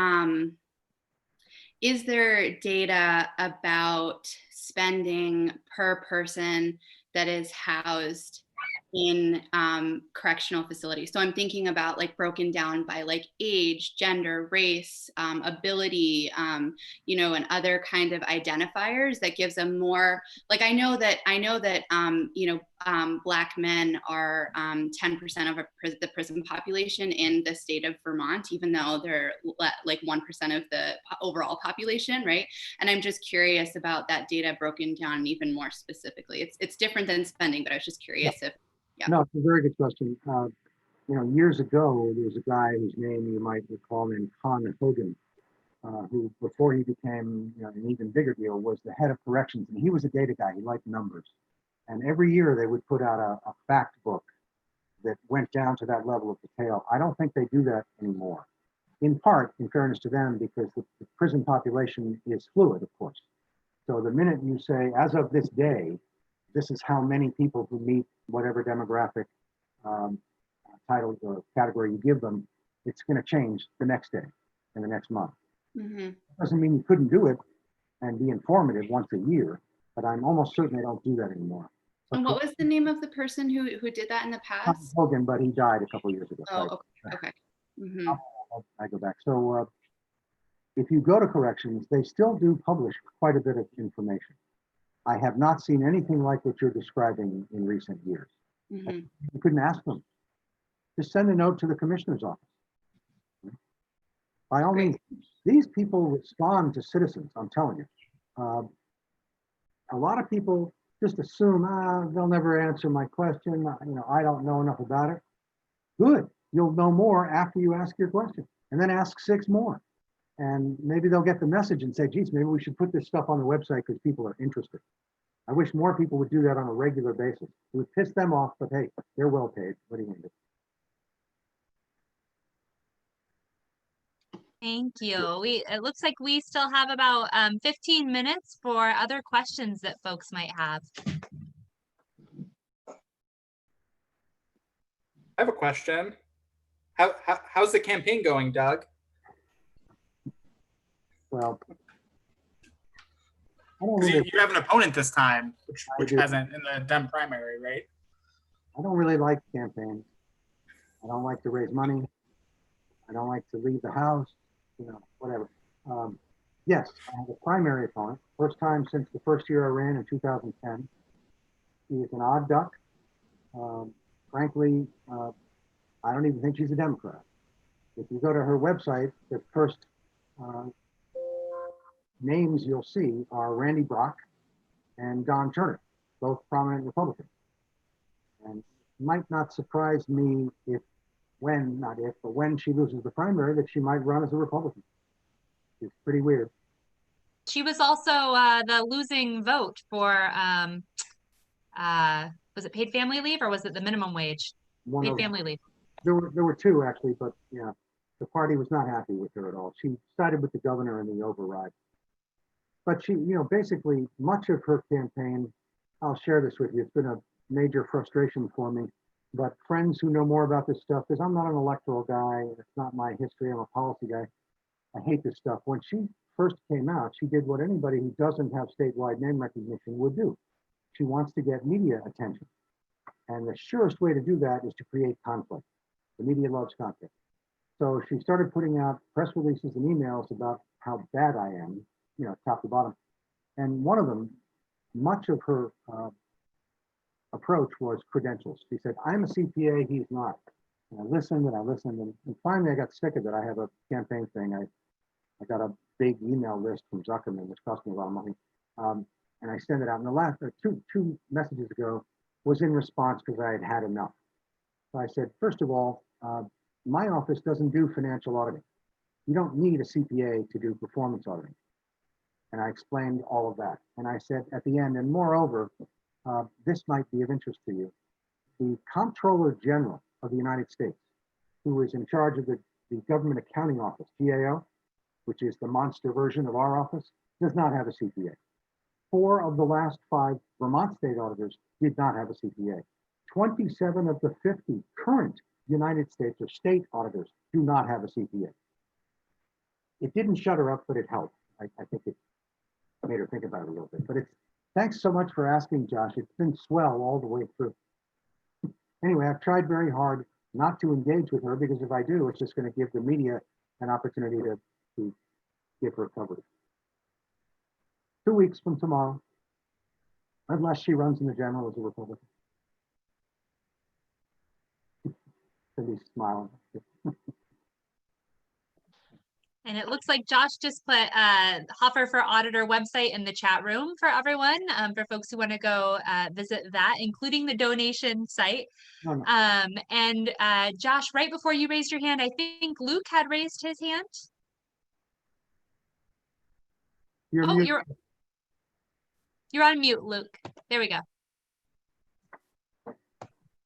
data about spending per person that is housed in correctional facilities? So I'm thinking about like broken down by like age, gender, race, ability, and other kind of identifiers that gives them more, like I know that Black men are 10% of the prison population in the state of Vermont, even though they're like 1% of the overall population, right? And I'm just curious about that data broken down even more specifically. It's different than spending, but I was just curious if. Yeah. No, it's a very good question. Years ago, there was a guy whose name you might recall named Con Hogan, who before he became an even bigger deal was the head of corrections. And he was a data guy. He liked numbers. And every year they would put out a fact book that went down to that level of detail. I don't think they do that anymore. In part, in fairness to them, because the prison population is fluid, of course. So the minute you say, as of this day, this is how many people who meet whatever demographic title or category you give them, it's going to change the next day and the next month. Mm-hmm. Doesn't mean you couldn't do it and be informative once a year, but I'm almost certain they don't do that anymore. And what was the name of the person who did that in the past? Hogan, but he died a couple of years ago. Oh, okay. Mm-hmm. I go back. So if you go to corrections, they still do publish quite a bit of information. I have not seen anything like what you're describing in recent years. Mm-hmm. You couldn't ask them. Just send a note to the commissioner's office. By all means, these people respond to citizens, I'm telling you. A lot of people just assume, they'll never answer my question. I don't know enough about it. Good, you'll know more after you ask your question, and then ask 6 more. And maybe they'll get the message and say, geez, maybe we should put this stuff on the website because people are interested. I wish more people would do that on a regular basis. It would piss them off, but hey, they're well paid. What are you going to do? Thank you. It looks like we still have about 15 minutes for other questions that folks might have. I have a question. How's the campaign going, Doug? Well, you have an opponent this time, which do. hasn't in the Dem primary, right? I don't really like campaigns. I don't like to raise money. I don't like to leave the house, whatever. Yes, I have a primary opponent. First time since the first year I ran in 2010. She is an odd duck. Frankly, I don't even think she's a Democrat. If you go to her website, the first names you'll see are Randy Brock and Don Turner, both prominent Republicans. And it might not surprise me when she loses the primary, that she might run as a Republican. It's pretty weird. She was also the losing vote for was it paid family leave or was it the minimum wage? One Paid of, family leave. there were two actually, but yeah, the party was not happy with her at all. She sided with the governor in the override. But she, basically much of her campaign, I'll share this with you. It's been a major frustration for me. But friends who know more about this stuff, because I'm not an electoral guy, it's not my history, I'm a policy guy. I hate this stuff. When she first came out, she did what anybody who doesn't have statewide name recognition would do. She wants to get media attention. And the surest way to do that is to create conflict. The media loves conflict. So she started putting out press releases and emails about how bad I am, top to bottom. And one of them, much of her approach was credentials. She said, I'm a CPA, he's not. And I listened and I listened. And finally I got sick of it. I have a campaign thing. I got a big email list from Zuckerman, which cost me a lot of money. And I sent it out. And the last two messages ago was in response because I had had enough. So I said, first of all, my office doesn't do financial auditing. You don't need a CPA to do performance auditing. And I explained all of that. And I said at the end, and moreover, this might be of interest to you. The Comptroller General of the United States, who is in charge of the Government Accounting Office, GAO, which is the monster version of our office, does not have a CPA. 4 of the last 5 Vermont state auditors did not have a CPA. 27 of the 50 current United States or state auditors do not have a CPA. It didn't shut her up, but it helped. I think it made her think about it a little bit. But thanks so much for asking, Josh. It's been swell all the way through. Anyway, I've tried very hard not to engage with her because if I do, it's just going to give the media an opportunity to give her coverage. 2 weeks from tomorrow, unless she runs in the general as a Republican. Cindy's smiling. And it looks like Josh just put Hoffer for Auditor website in the chat room for everyone, for folks who want to go visit that, including the donation site. No. And Josh, right before you raised your hand, I think Luke had raised his hand. You're on mute, Luke. There we go.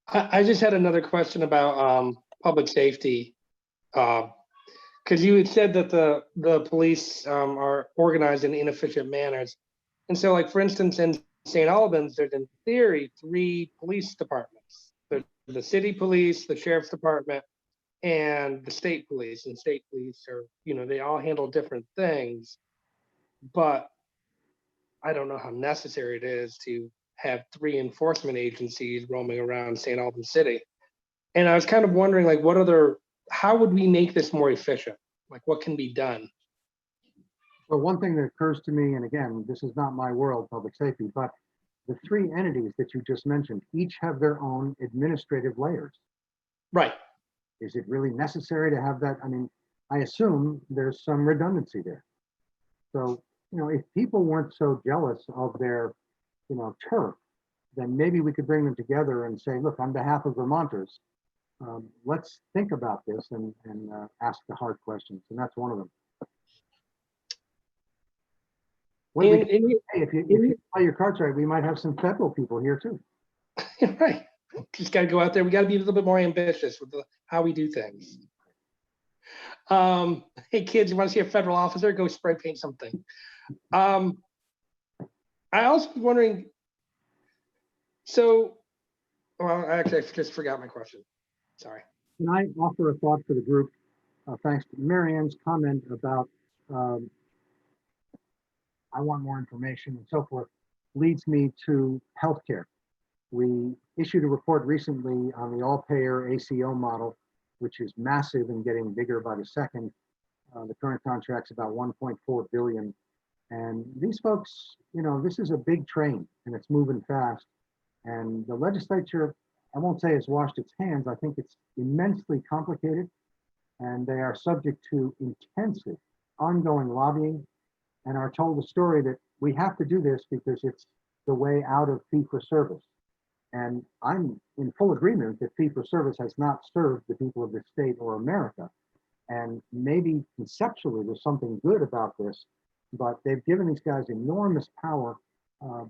I just had another question about public safety. Because you had said that the police are organized in inefficient manners. And so, like, for instance, in St. Albans, there's in theory 3 police departments. There's the city police, the sheriff's department, and the state police. And state police are, they all handle different things. But I don't know how necessary it is to have 3 enforcement agencies roaming around St. Albans City. And I was kind of wondering, like, how would we make this more efficient? Like, what can be done? Well, one thing that occurs to me, and again, this is not my world, public safety, but the 3 entities that you just mentioned, each have their own administrative layers. Right. Is it really necessary to have that? I mean, I assume there's some redundancy there. So, if people weren't so jealous of their, turf, then maybe we could bring them together and say, look, on behalf of Vermonters, let's think about this and ask the hard questions. And that's one of them. If you play your cards right, we might have some federal people here too. Right. Just got to go out there. We got to be a little bit more ambitious with how we do things. Hey, kids, you want to see a federal officer? Go spray paint something. I also was wondering, actually, I just forgot my question. Sorry. Can I offer a thought for the group? Thanks to Marianne's comment about I want more information and so forth, leads me to healthcare. We issued a report recently on the all-payer ACO model, which is massive and getting bigger by the second. The current contract's about 1.4 billion. And these folks, this is a big train and it's moving fast. And the legislature, I won't say has washed its hands. I think it's immensely complicated and they are subject to intensive ongoing lobbying and are told a story that we have to do this because it's the way out of fee-for-service. And I'm in full agreement that fee-for-service has not served the people of this state or America. And maybe conceptually there's something good about this, but they've given these guys enormous power. Uh,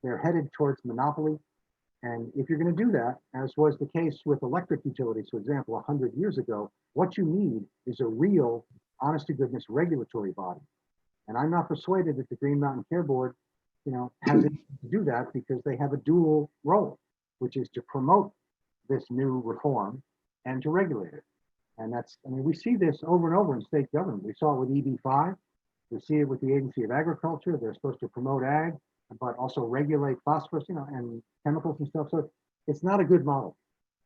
they're headed towards monopoly. And if you're going to do that, as was the case with electric utilities, for example, 100 years ago, what you need is a real, honest to goodness regulatory body. And I'm not persuaded that the Green Mountain Care Board, has it to do that, because they have a dual role, which is to promote this new reform and to regulate it. And we see this over and over in state government. We saw it with EB5. We see it with the Agency of Agriculture. They're supposed to promote ag, but also regulate phosphorus, and chemicals and stuff. So it's not a good model.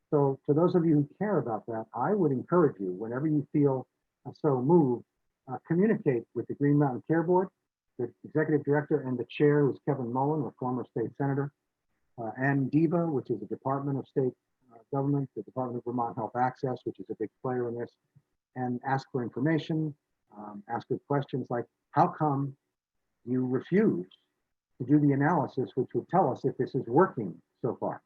So for those of you who care about that, I would encourage you, whenever you feel so moved, communicate with the Green Mountain Care Board, the executive director and the chair, who's Kevin Mullen, a former state senator, and DEVA, which is the Department of State Government, the Department of Vermont Health Access, which is a big player in this, and ask for information, ask good questions like, how come you refuse to do the analysis which would tell us if this is working so far?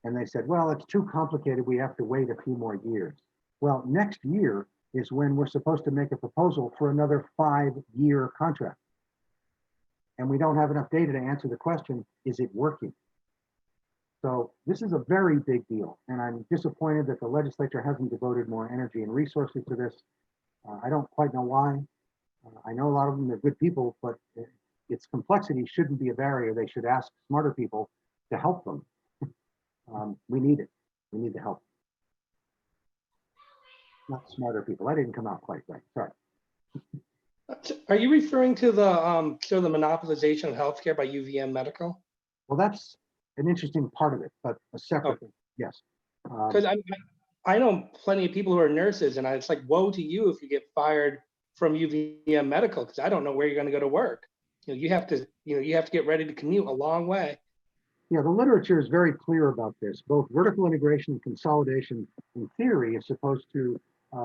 And they said, well, it's too complicated. We have to wait a few more years. Well, next year is when we're supposed to make a proposal for another 5-year contract. And we don't have enough data to answer the question, is it working? So this is a very big deal. And I'm disappointed that the legislature hasn't devoted more energy and resources to this. I don't quite know why. I know a lot of them are good people, but its complexity shouldn't be a barrier. They should ask smarter people to help them. We need it. We need the help. Not smarter people. I didn't come out quite right. Sorry. Are you referring to the sort of the monopolization of healthcare by UVM Medical? Well, that's an interesting part of it, but a separate thing. Yes. Because I know plenty of people who are nurses, and it's like, woe to you if you get fired from UVM Medical, because I don't know where you're going to go to work. You have to get ready to commute a long way. Yeah, the literature is very clear about this. Both vertical integration and consolidation, in theory, is supposed to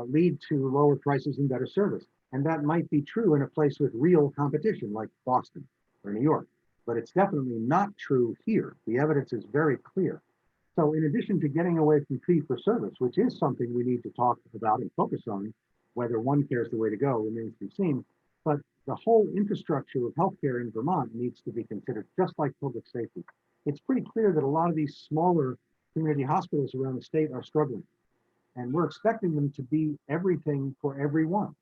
lead to lower prices and better service. And that might be true in a place with real competition like Boston or New York, but it's definitely not true here. The evidence is very clear. So in addition to getting away from fee for service, which is something we need to talk about and focus on, whether one care is the way to go remains to be seen, but the whole infrastructure of healthcare in Vermont needs to be considered, just like public safety. It's pretty clear that a lot of these smaller community hospitals around the state are struggling, and we're expecting them to be everything for everyone.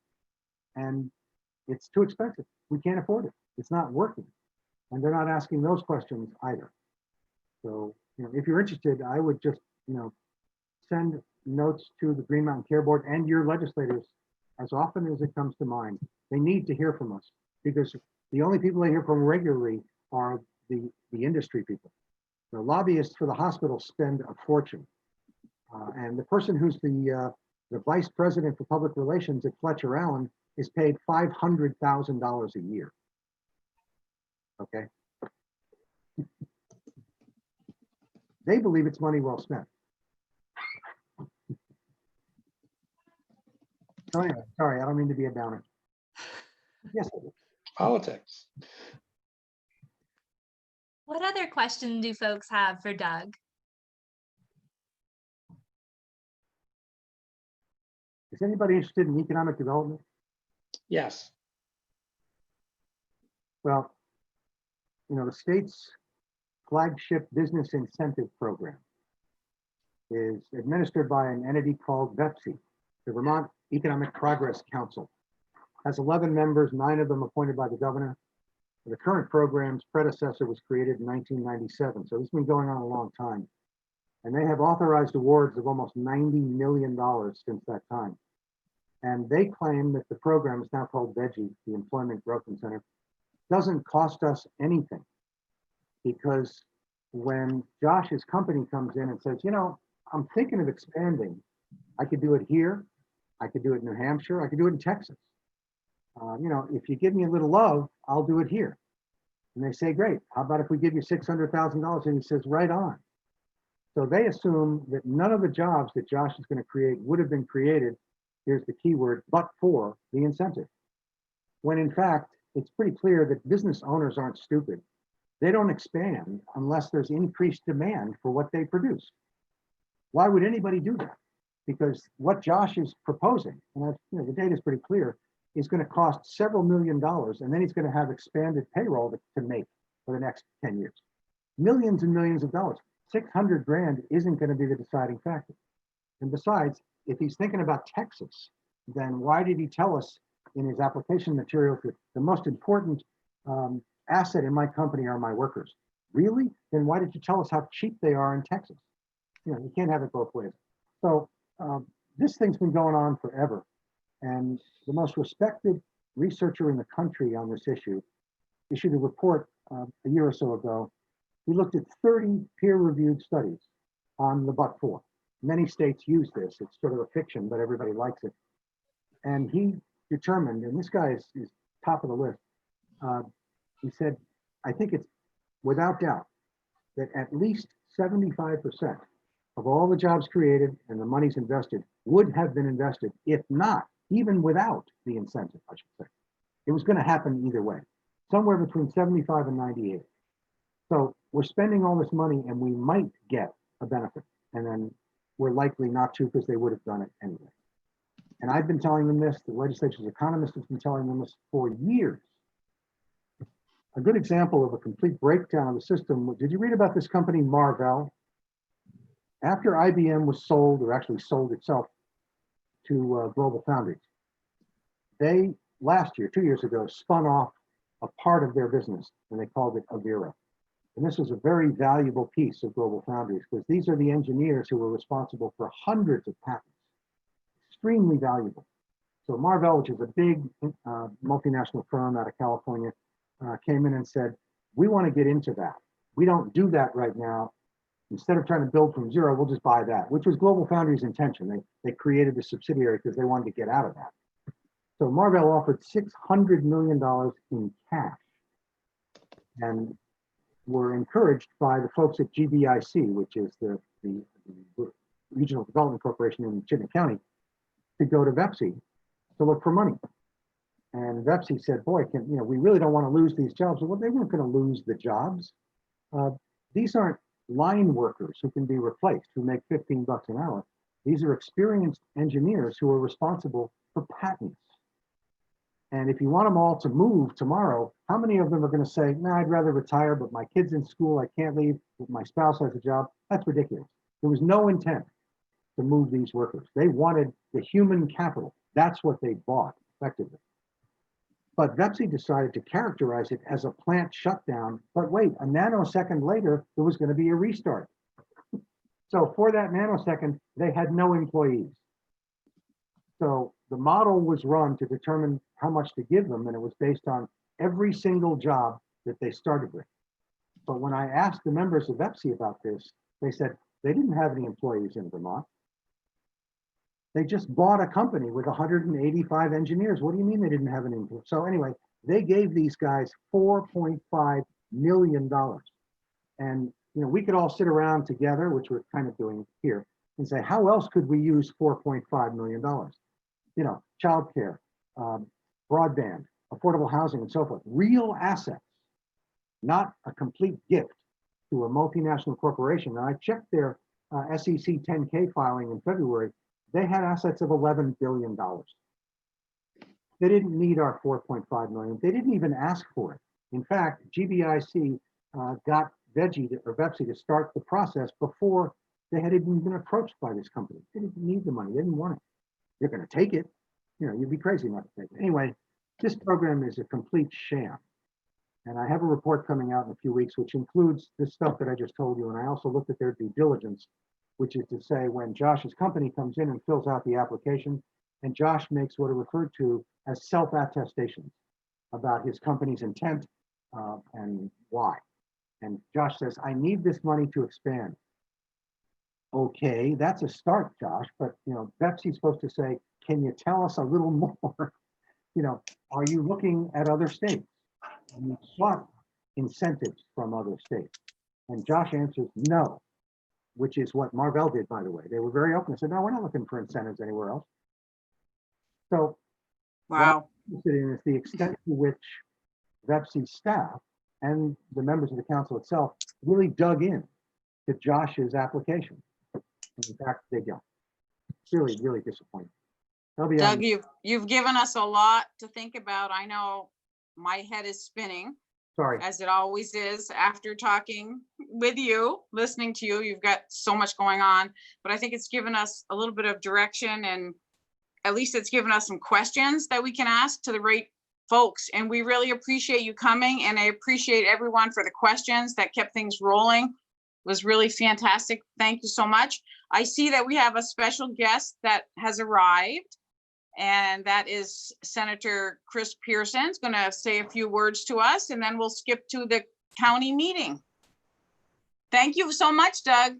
And it's too expensive. We can't afford it. It's not working. And they're not asking those questions either. So, if you're interested, I would just, send notes to the Green Mountain Care Board and your legislators as often as it comes to mind. They need to hear from us, because the only people they hear from regularly are the industry people. The lobbyists for the hospital spend a fortune. And the person who's the vice president for public relations at Fletcher Allen is paid $500,000 a year. Okay. They believe it's money well spent. So anyway, sorry, I don't mean to be a downer. Yes. Politics. What other question do folks have for Doug? Is anybody interested in economic development? Yes. Well, the state's flagship business incentive program is administered by an entity called VEPSI, the Vermont Economic Progress Council. Has 11 members, 9 of them appointed by the governor. The current program's predecessor was created in 1997, so this has been going on a long time. And they have authorized awards of almost $90 million since that time. And they claim that the program is now called VEGI, the Employment Growth Incentive, doesn't cost us anything. Because when Josh's company comes in and says, I'm thinking of expanding, I could do it here, I could do it in New Hampshire, I could do it in Texas. If you give me a little love, I'll do it here. And they say, great, how about if we give you $600,000? And he says, right on. So they assume that none of the jobs that Josh is going to create would have been created, here's the key word, but for the incentive. When in fact, it's pretty clear that business owners aren't stupid. They don't expand unless there's increased demand for what they produce. Why would anybody do that? Because what Josh is proposing, and the data is pretty clear, is going to cost several $1 million, and then he's going to have expanded payroll to make for the next 10 years. Millions and millions of dollars. 600 grand isn't going to be the deciding factor. And besides, if he's thinking about Texas, then why did he tell us in his application materials that the most important asset in my company are my workers? Really? Then why did you tell us how cheap they are in Texas? You know, you can't have it both ways. So this thing's been going on forever. And the most respected researcher in the country on this issue issued a report a year or so ago. He looked at 30 peer-reviewed studies on the but-for. Many states use this. It's sort of a fiction, but everybody likes it. And he determined, and this guy is top of the list, he said, I think it's without doubt that at least 75% of all the jobs created and the monies invested would have been invested, if not, even without the incentive, I should say. It was going to happen either way, somewhere between 75 and 98. So we're spending all this money and we might get a benefit, and then we're likely not to because they would have done it anyway. And I've been telling them this, the legislature's economist has been telling them this for years. A good example of a complete breakdown of the system, did you read about this company Marvell? After IBM was sold, or actually sold itself to Global Foundries, they last year, 2 years ago, spun off a part of their business and they called it Avira. And this was a very valuable piece of Global Foundries because these are the engineers who were responsible for hundreds of patents, extremely valuable. So Marvell, which is a big multinational firm out of California, came in and said, we want to get into that. We don't do that right now. Instead of trying to build from zero, we'll just buy that, which was Global Foundries' intention. They created the subsidiary because they wanted to get out of that. So Marvell offered $600 million in cash and were encouraged by the folks at GBIC, which is the Regional Development Corporation in Chittenden County, to go to VEPSI to look for money. And VEPSI said, boy, we really don't want to lose these jobs. Well, they weren't going to lose the jobs. These aren't line workers who can be replaced, who make $15 an hour. These are experienced engineers who are responsible for patents. And if you want them all to move tomorrow, how many of them are going to say, no, I'd rather retire, but my kid's in school, I can't leave, but my spouse has a job? That's ridiculous. There was no intent to move these workers. They wanted the human capital. That's what they bought, effectively. But VEPSI decided to characterize it as a plant shutdown. But wait, a nanosecond later, there was going to be a restart. So for that nanosecond, they had no employees. So the model was run to determine how much to give them, and it was based on every single job that they started with. But when I asked the members of VEPSI about this, they said they didn't have any employees in Vermont. They just bought a company with 185 engineers. What do you mean they didn't have any employees? So anyway, they gave these guys $4.5 million. And we could all sit around together, which we're kind of doing here, and say, how else could we use $4.5 million? Childcare, broadband, affordable housing, and so forth. Real assets, not a complete gift to a multinational corporation. And I checked their SEC 10K filing in February. They had assets of $11 billion. They didn't need our $4.5 million. They didn't even ask for it. In fact, GBIC got VEPSI to start the process before they had even been approached by this company. They didn't need the money. They didn't want it. They're going to take it. You'd be crazy not to take it. Anyway, this program is a complete sham. And I have a report coming out in a few weeks, which includes this stuff that I just told you. And I also looked at their due diligence, which is to say when Josh's company comes in and fills out the application, and Josh makes what are referred to as self-attestations about his company's intent and why. And Josh says, I need this money to expand. Okay, that's a start, Josh, but VEPSI's supposed to say, can you tell us a little more? Are you looking at other states? And you sought incentives from other states. And Josh answers no, which is what Marvell did, by the way. They were very open and said, no, we're not looking for incentives anywhere else. So wow, what I'm interested in is the extent to which VEPSI staff and the members of the council itself really dug in to Josh's application. And in fact, they don't. It's really, really disappointing. I'll be Doug, on. you've given us a lot to think about. I know my head is spinning, Sorry. as it always is after talking with you, listening to you. You've got so much going on, but I think it's given us a little bit of direction, and at least it's given us some questions that we can ask to the right folks. And we really appreciate you coming, and I appreciate everyone for the questions that kept things rolling. It was really fantastic. Thank you so much. I see that we have a special guest that has arrived, and that is Senator Chris Pearson. Is going to say a few words to us, and then we'll skip to the county meeting. Thank you so much, Doug.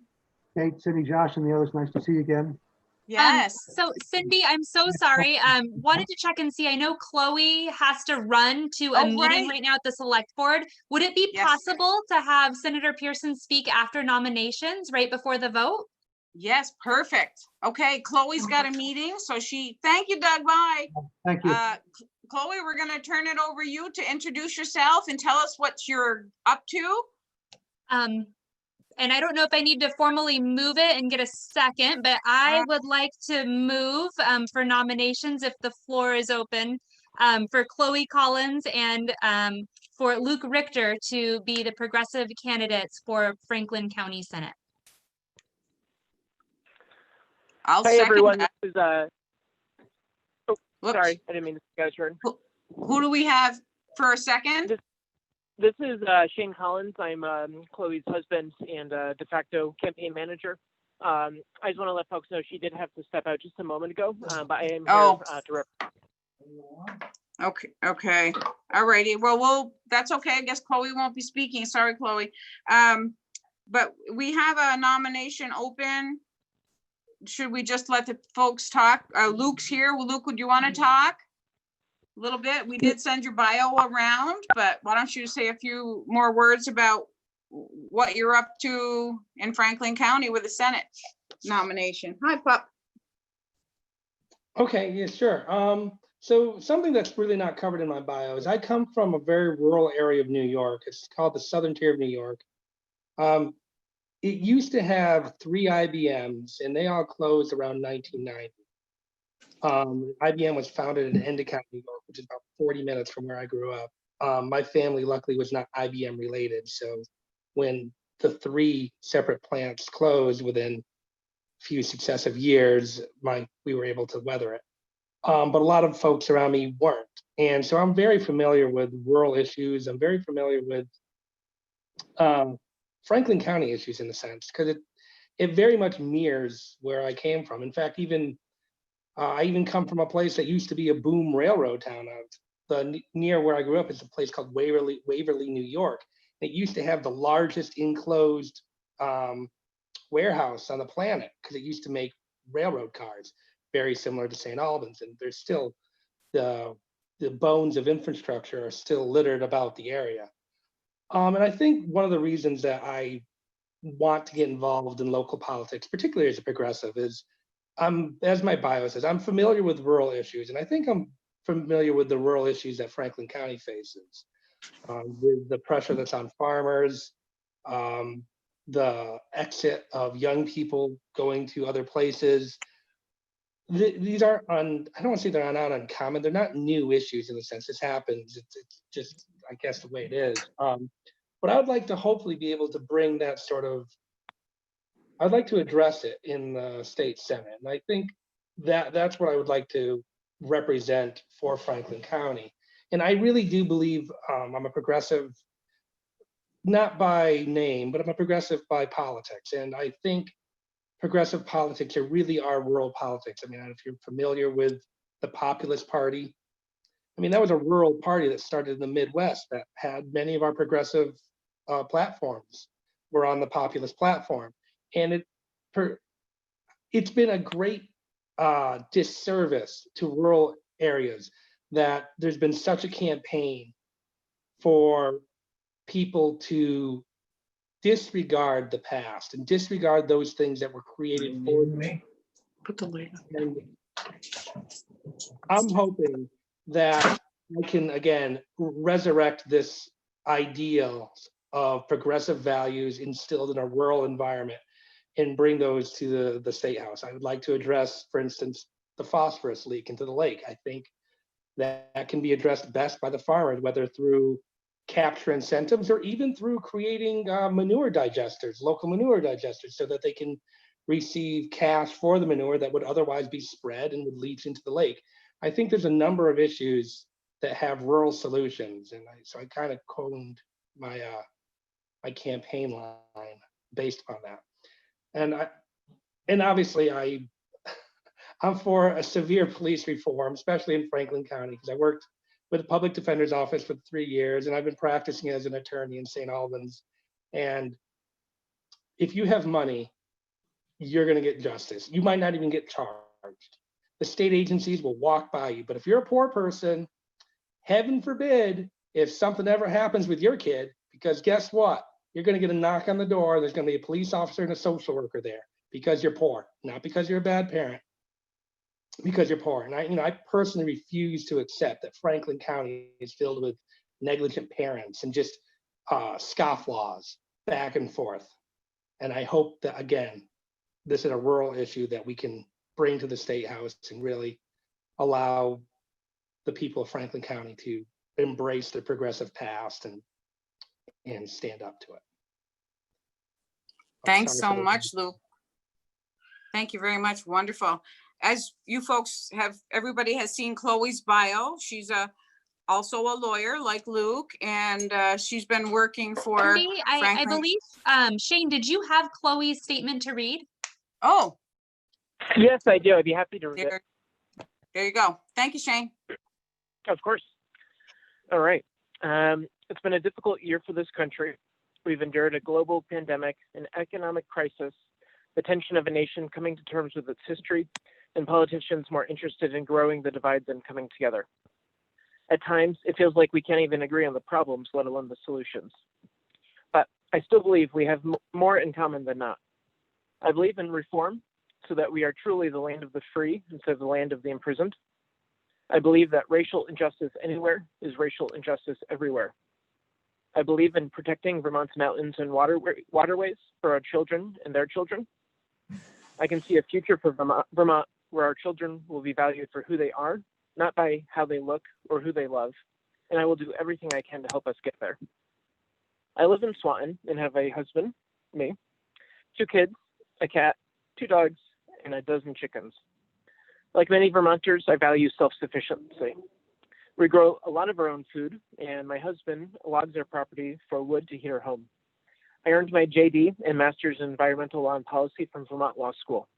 Kate, Cindy, Josh, and the others, nice to see you again. Yes. So Cindy, I'm so sorry. Wanted to check and see, I know Chloe has to run to a Oh, meeting right. right now at the select board. Would it be Yes. possible to have Senator Pearson speak after nominations right before the vote? Yes, perfect. Okay, Chloe's got a meeting, so thank you, Doug, bye. Thank you. Chloe, we're gonna turn it over you to introduce yourself and tell us what you're up to. And I don't know if I need to formally move it and get a second, but I would like to move for nominations if the floor is open for Chloe Collins and for Luke Richter to be the progressive candidates for Franklin County Senate. I'll Hey second everyone, that. this is Whoops. sorry, I didn't mean to go turn. Who do we have for a second? This is Shane Collins. I'm Chloe's husband and de facto campaign manager. I just want to let folks know she did have to step out just a moment ago, but I am here to represent. Okay. All righty. Well, that's okay. I guess Chloe won't be speaking. Sorry, Chloe. But we have a nomination open. Should we just let the folks talk? Luke's here. Well, Luke, would you want to talk a little bit? We did send your bio around, but why don't you say a few more words about what you're up to in Franklin County with the Senate nomination? Hi, pup. Okay, yeah, sure. So something that's really not covered in my bio is I come from a very rural area of New York. It's called the Southern Tier of New York. It used to have 3 IBMs, and they all closed around 1990. IBM was founded in Endicott, New York, which is about 40 minutes from where I grew up. My family luckily was not IBM related, so when the 3 separate plants closed within a few successive years, we were able to weather it. But a lot of folks around me weren't. And so I'm very familiar with rural issues. I'm very familiar with Franklin County issues in a sense, because it very much mirrors where I came from. In fact, I even come from a place that used to be a boom railroad town. Near where I grew up is a place called Waverly, New York. It used to have the largest enclosed warehouse on the planet because it used to make railroad cars, very similar to St. Albans. And there's still the bones of infrastructure are still littered about the area. And I think one of the reasons that I want to get involved in local politics, particularly as a progressive, is as my bio says, I'm familiar with rural issues, and I think I'm familiar with the rural issues that Franklin County faces, with the pressure that's on farmers, the exit of young people going to other places. These aren't I don't want to say they're not uncommon. They're not new issues in the sense this happens. It's just, I guess, the way it is. But I would like to hopefully be able to bring that sort of, I'd like to address it in the state Senate. And I think that's what I would like to represent for Franklin County. And I really do believe I'm a progressive, not by name, but I'm a progressive by politics. And I think progressive politics really are rural politics. I mean, if you're familiar with the Populist Party, I mean, that was a rural party that started in the Midwest that had many of our progressive platforms were on the Populist platform. And it's been a great disservice to rural areas that there's been such a campaign for people to disregard the past and disregard those things that were created for them. Put the lid on. I'm hoping that I can, again, resurrect this ideal of progressive values instilled in a rural environment and bring those to the State House. I would like to address, for instance, the phosphorus leak into the lake. I think that can be addressed best by the farmers, whether through capture incentives or even through creating manure digesters, local manure digesters, so that they can receive cash for the manure that would otherwise be spread and would leach into the lake. I think there's a number of issues that have rural solutions, and so I kind of coined my my campaign line based on that. And obviously I'm for a severe police reform, especially in Franklin County, because I worked with the public defender's office for 3 years, and I've been practicing as an attorney in St. Albans. And if you have money, you're going to get justice. You might not even get charged. The state agencies will walk by you. But if you're a poor person, heaven forbid, if something ever happens with your kid, because guess what? You're going to get a knock on the door. There's going to be a police officer and a social worker there because you're poor, not because you're a bad parent, because you're poor. And I personally refuse to accept that Franklin County is filled with negligent parents and just scofflaws back and forth. And I hope that, again, this is a rural issue that we can bring to the State House and really allow the people of Franklin County to embrace their progressive past and stand up to it. Thanks Sorry so for much, Luke. Thank you very much. Wonderful. As you folks have, everybody has seen Chloe's bio. She's also a lawyer like Luke, and she's been working for Cindy, I Franklin. believe, Shane, did you have Chloe's statement to read? Oh, Yes, I do. I'd be happy to read it. there you go. Thank you, Shane. Of course. All right. It's been a difficult year for this country. We've endured a global pandemic, an economic crisis, the tension of a nation coming to terms with its history, and politicians more interested in growing the divide than coming together. At times, it feels like we can't even agree on the problems, let alone the solutions. But I still believe we have more in common than not. I believe in reform so that we are truly the land of the free instead of the land of the imprisoned. I believe that racial injustice anywhere is racial injustice everywhere. I believe in protecting Vermont's mountains and waterways for our children and their children. I can see a future for Vermont where our children will be valued for who they are, not by how they look or who they love, and I will do everything I can to help us get there. I live in Swanton and have a husband, me, 2 kids, a cat, 2 dogs, and a dozen chickens. Like many Vermonters, I value self-sufficiency. We grow a lot of our own food, and my husband logs our property for wood to heat our home. I earned my JD and Master's in Environmental Law and Policy from Vermont Law School.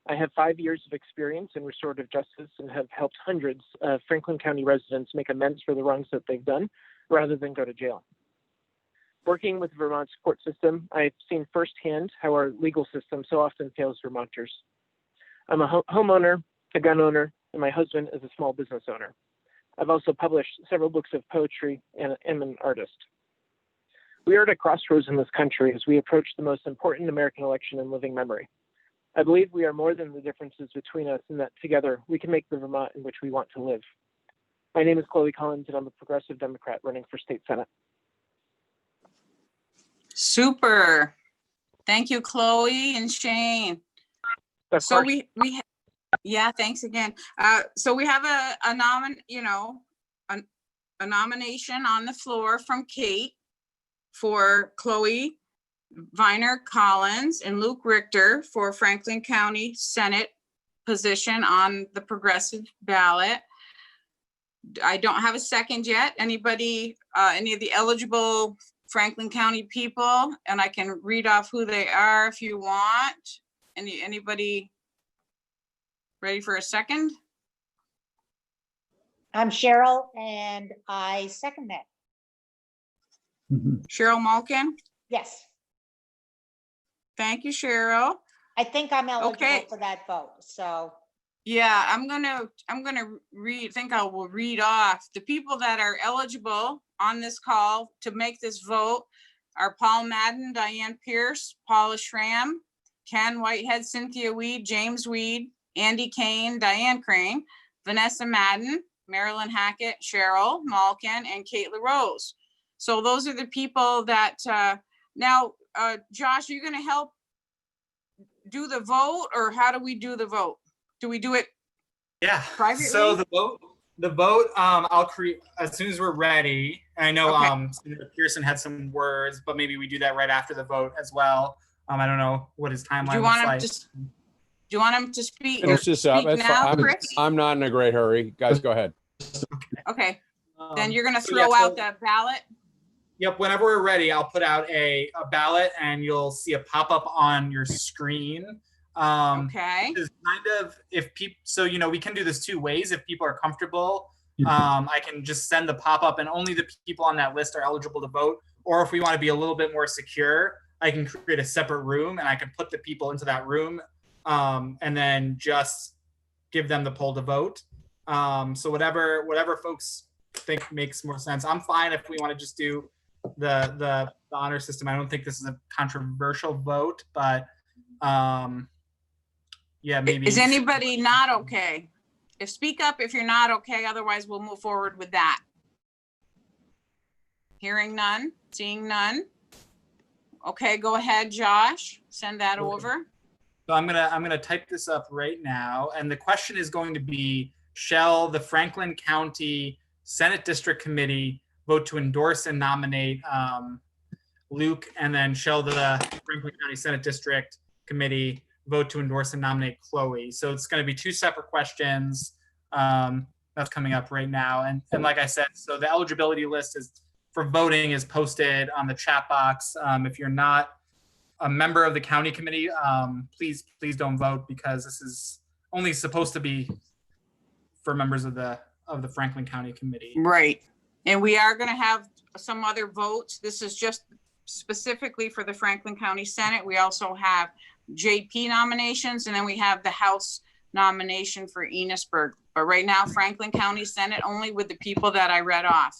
I have 5 years of experience in restorative justice and have helped hundreds of Franklin County residents make amends for the wrongs that they've done rather than go to jail. Working with Vermont's court system, I've seen firsthand how our legal system so often fails Vermonters. I'm a homeowner, a gun owner, and my husband is a small business owner. I've also published several books of poetry and am an artist. We are at a crossroads in this country as we approach the most important American election in living memory. I believe we are more than the differences between us and that together we can make the Vermont in which we want to live. My name is Chloe Collins and I'm a progressive Democrat running for state Senate. Super. Thank you, Chloe and Shane. Of So course. yeah, thanks again. So we have a nomination on the floor from Kate for Chloe Viner Collins and Luke Richter for Franklin County Senate position on the progressive ballot. I don't have a second yet. Anybody, any of the eligible Franklin County people, and I can read off who they are if you want. Anybody ready for a second? I'm Cheryl and I second that. Cheryl Malkin. Yes, Thank you, Cheryl. I think I'm eligible Okay. for that vote, so. Yeah, I'm gonna I will read off the people that are eligible on this call to make this vote are Paul Madden, Diane Pierce, Paula Schramm, Ken Whitehead, Cynthia Weed, James Weed, Andy Kane, Diane Crane, Vanessa Madden, Marilyn Hackett, Cheryl Malkin, and Kate LaRose. So those are the people that, now, Josh, are you gonna help do the vote, or how do we do the vote? Do we do it Yeah. Privately? So the vote, I'll create as soon as we're ready. And I know Okay. Senator Pearson had some words, but maybe we do that right after the vote as well. I don't know what his Do timeline you looks want him like. to, do you want him to speak, Finish this up. speak That's fine. now, Chris? I'm not in a great hurry. Guys, go ahead. Okay, then you're gonna So yeah, throw so- out the ballot? Yep, whenever we're ready, I'll put out a ballot and you'll see a pop-up on your screen. Okay, Is kind of if people, so we can do this two ways. If people are comfortable, I can just send the pop-up and only the people on that list are eligible to vote. Or if we want to be a little bit more secure, I can create a separate room and I can put the people into that room and then just give them the poll to vote. So whatever folks think makes more sense. I'm fine if we want to just do the honor system. I don't think this is a controversial vote, but yeah, maybe. is anybody not okay? Speak up if you're not okay, otherwise we'll move forward with that. Hearing none, seeing none. Okay, go ahead, Josh, send that over. So I'm gonna type this up right now, and the question is going to be: shall the Franklin County Senate District Committee vote to endorse and nominate Luke, and then shall the Franklin County Senate District Committee vote to endorse and nominate Chloe? So it's going to be two separate questions. That's coming up right now, and like I said, so the eligibility list for voting is posted on the chat box. If you're not a member of the county committee, please don't vote, because this is only supposed to be for members of the Franklin County Committee. Right, and we are gonna have some other votes. This is just specifically for the Franklin County Senate. We also have JP nominations, and then we have the House nomination for Enosburg. But right now, Franklin County Senate only with the people that I read off.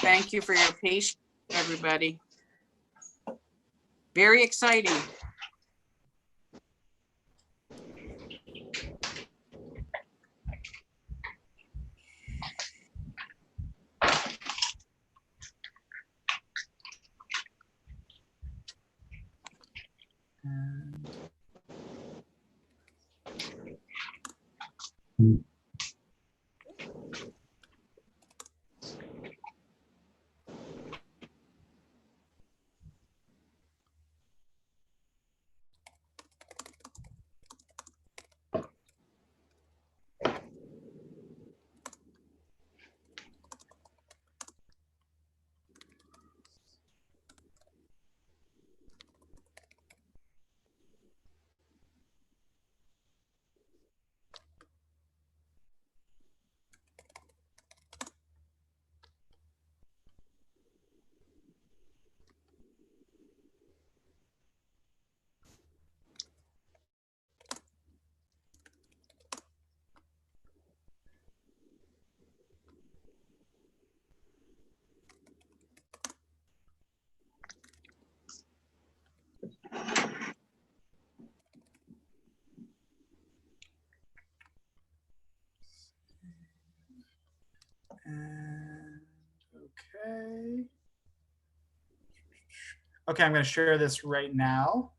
Thank you for your patience, everybody. Very exciting. And okay. Okay, I'm going to share this right now.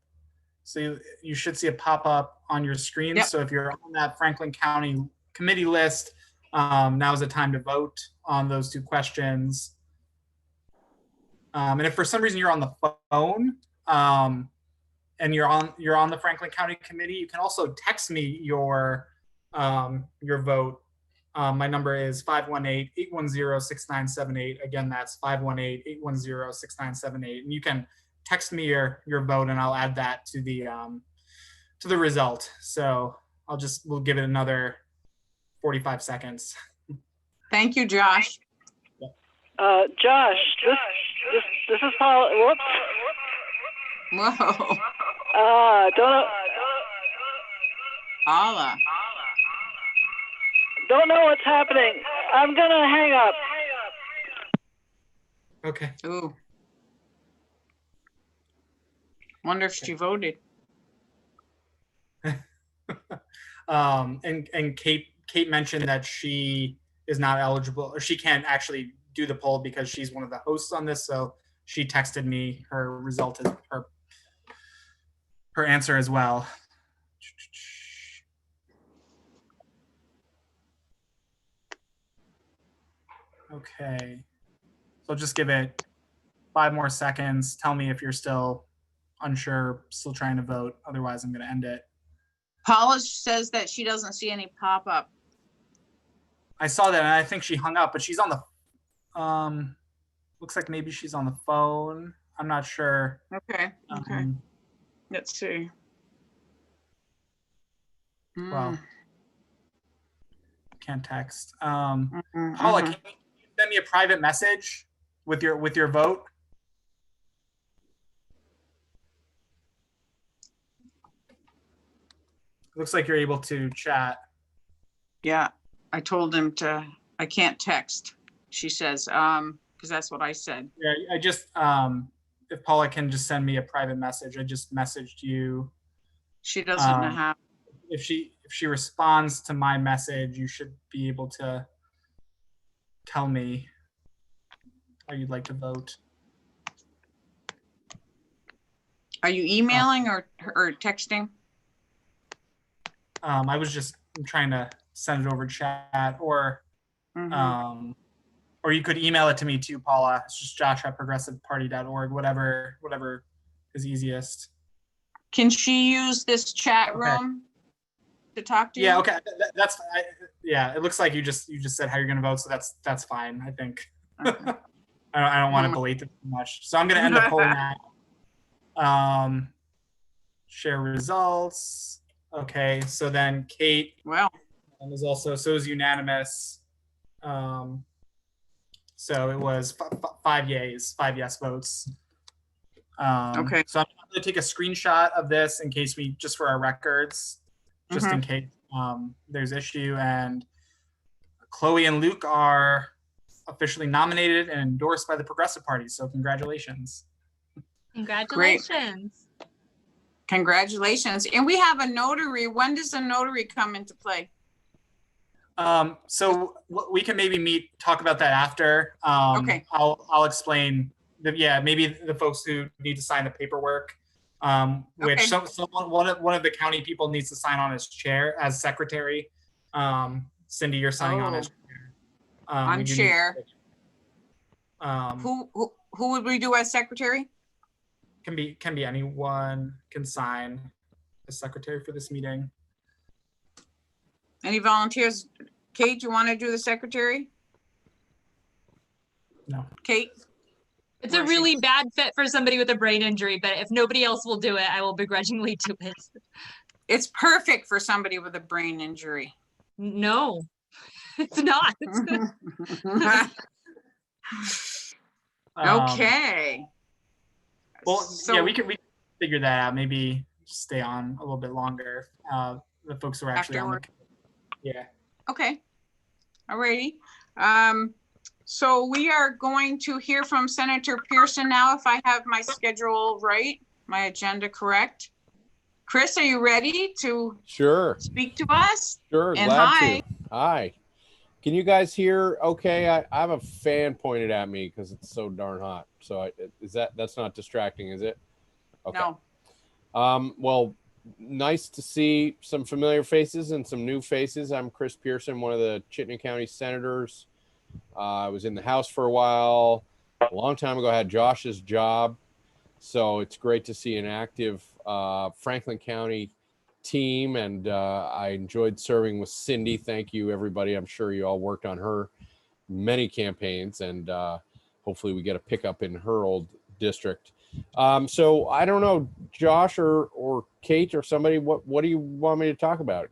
So you should see a pop-up on your screen. Yep. So if you're on that Franklin County committee list, now is the time to vote on those two questions. And if for some reason you're on the phone and you're on the Franklin County committee, you can also text me your vote. My number is 518-810-6978. Again, that's 518-810-6978. And you can text me your vote and I'll add that to the result. So we'll give it another 45 seconds. Thank you, Josh. Josh, this is Paul. Whoops. Whoa. Don't know. Paula. Don't know what's happening. I'm gonna hang up. Okay. Ooh. Wonder if she voted. And Kate mentioned that she is not eligible, or she can't actually do the poll because she's one of the hosts on this. So she texted me her result, as her answer as well. Okay, so just give it 5 more seconds. Tell me if you're still unsure, still trying to vote. Otherwise, I'm going to end it. Paula says that she doesn't see any pop-up. I saw that and I think she hung up, but she's on the, looks like maybe she's on the phone. I'm not sure. Okay, okay. Let's see. Well, can't text. Paula, can you send me a private message with your vote? Looks like you're able to chat. Yeah, I told him I can't text, she says, because that's what I said. Yeah, I just, if Paula can just send me a private message. I just messaged you. She doesn't know how. If she responds to my message, you should be able to tell me how you'd like to vote. Are you emailing or texting? I was just trying to send it over chat, or or you could email it to me too, Paula. It's just josh@progressiveparty.org, whatever is easiest. Can she use this chat room to talk to you? Yeah, okay. Yeah, it looks like you just said how you're going to vote, so that's fine, I think. Okay. I don't want to belate it too much. So I'm going to end the poll now. Share results. Okay, so then Kate is also, so is unanimous. So it was 5 yes votes. Okay. So I'm going to take a screenshot of this in case just for our records, just in case there's issue. And Chloe and Luke are officially nominated and endorsed by the Progressive Party. So congratulations. Congratulations. Great. Congratulations. And we have a notary. When does the notary come into play? So we can maybe talk about that after. Okay. I'll explain. Maybe the folks who need to sign the paperwork, which one of the county people needs to sign on as chair, as secretary. Cindy, you're signing on as chair. On chair. Who would we do as secretary? Can be anyone can sign as secretary for this meeting. Any volunteers? Kate, you want to do the secretary? No. Kate? It's a really bad fit for somebody with a brain injury, but if nobody else will do it, I will begrudgingly do it. It's perfect for somebody with a brain injury. No, it's not. Okay. Well, yeah, we can figure that out. Maybe stay on a little bit longer. The folks who are actually on the, yeah. Okay. Alrighty. So we are going to hear from Senator Pearson now, if I have my schedule right, my agenda correct. Chris, are you ready to speak to us? Sure, and glad hi. to. Hi. Can you guys hear okay? I have a fan pointed at me because it's so darn hot. So that's not distracting, is it? Okay. No. Well, nice to see some familiar faces and some new faces. I'm Chris Pearson, one of the Chittenden County senators. I was in the House for a while. A long time ago, I had Josh's job. So it's great to see an active Franklin County team. And I enjoyed serving with Cindy. Thank you, everybody. I'm sure you all worked on her many campaigns. And hopefully we get a pickup in her old district. So I don't know, Josh or Kate or somebody, what do you want me to talk about?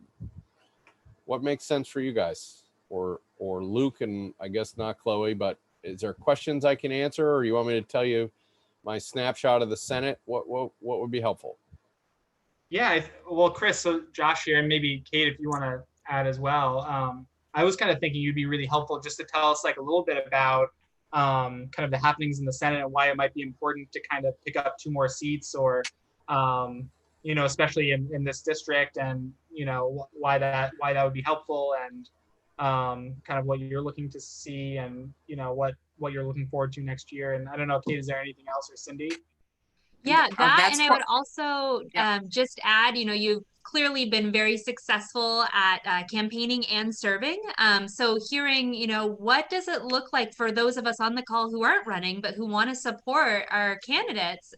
What makes sense for you guys? Or Luke, and I guess not Chloe, but is there questions I can answer, or you want me to tell you my snapshot of the Senate? What would be helpful? Yeah, well, Chris, so Josh here, and maybe Kate, if you want to add as well. I was kind of thinking you'd be really helpful just to tell us like a little bit about kind of the happenings in the Senate and why it might be important to kind of pick up 2 more seats, or especially in this district, and why that would be helpful, and kind of what you're looking to see, and what you're looking forward to next year. And I don't know, Kate, is there anything else, or Cindy? Yeah, that, That's and I would also just add, you've clearly been very successful at campaigning and serving. So hearing, what does it look like for those of us on the call who aren't running, but who want to support our candidates?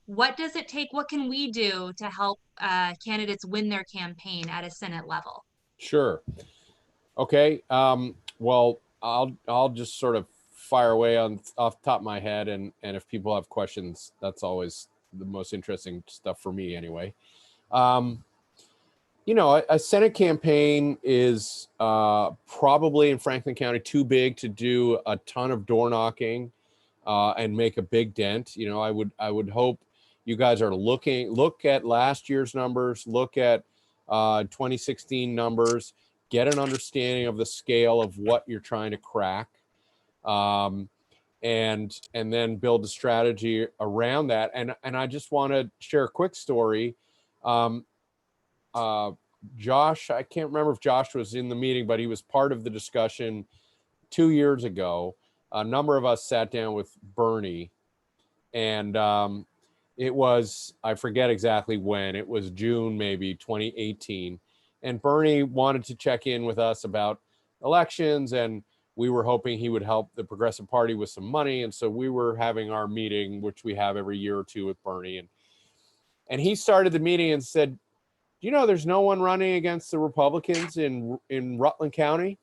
What does it take? What can we do to help candidates win their campaign at a Senate level? Sure. Okay. Well, I'll just sort of fire away off the top of my head, and if people have questions, that's always the most interesting stuff for me anyway. A Senate campaign is probably in Franklin County too big to do a ton of door knocking and make a big dent. I would hope you guys are look at last year's numbers, look at 2016 numbers, get an understanding of the scale of what you're trying to crack, and then build a strategy around that. And I just want to share a quick story. Josh, I can't remember if Josh was in the meeting, but he was part of the discussion 2 years ago. A number of us sat down with Bernie, and it was, I forget exactly when, it was June, maybe 2018. And Bernie wanted to check in with us about elections, and we were hoping he would help the Progressive Party with some money. And so we were having our meeting, which we have every year or two with Bernie. And he started the meeting and said, there's no one running against the Republicans in Rutland County?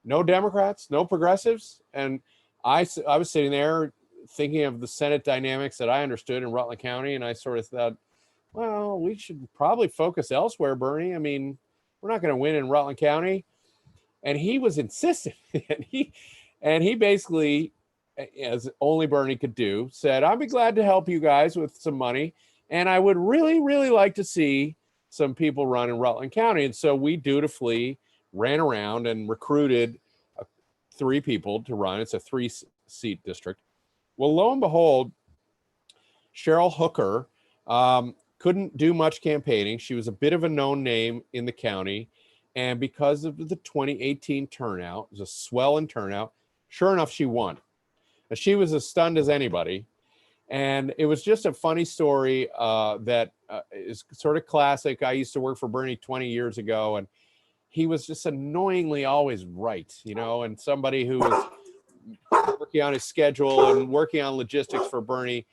No Democrats, no progressives? And I was sitting there thinking of the Senate dynamics that I understood in Rutland County, and I sort of thought, well, we should probably focus elsewhere, Bernie. I mean, we're not going to win in Rutland County. And he was insistent. and he basically, as only Bernie could do, said, I'd be glad to help you guys with some money. And I would really, really like to see some people run in Rutland County. And so we dutifully ran around and recruited 3 people to run. It's a 3-seat district. Well, lo and behold, Cheryl Hooker couldn't do much campaigning. She was a bit of a known name in the county. And because of the 2018 turnout, it was a swell in turnout, sure enough, she won. Now, she was as stunned as anybody. And it was just a funny story that is sort of classic. I used to work for Bernie 20 years ago, and he was just annoyingly always right, and somebody who was working on his schedule and working on logistics for Bernie,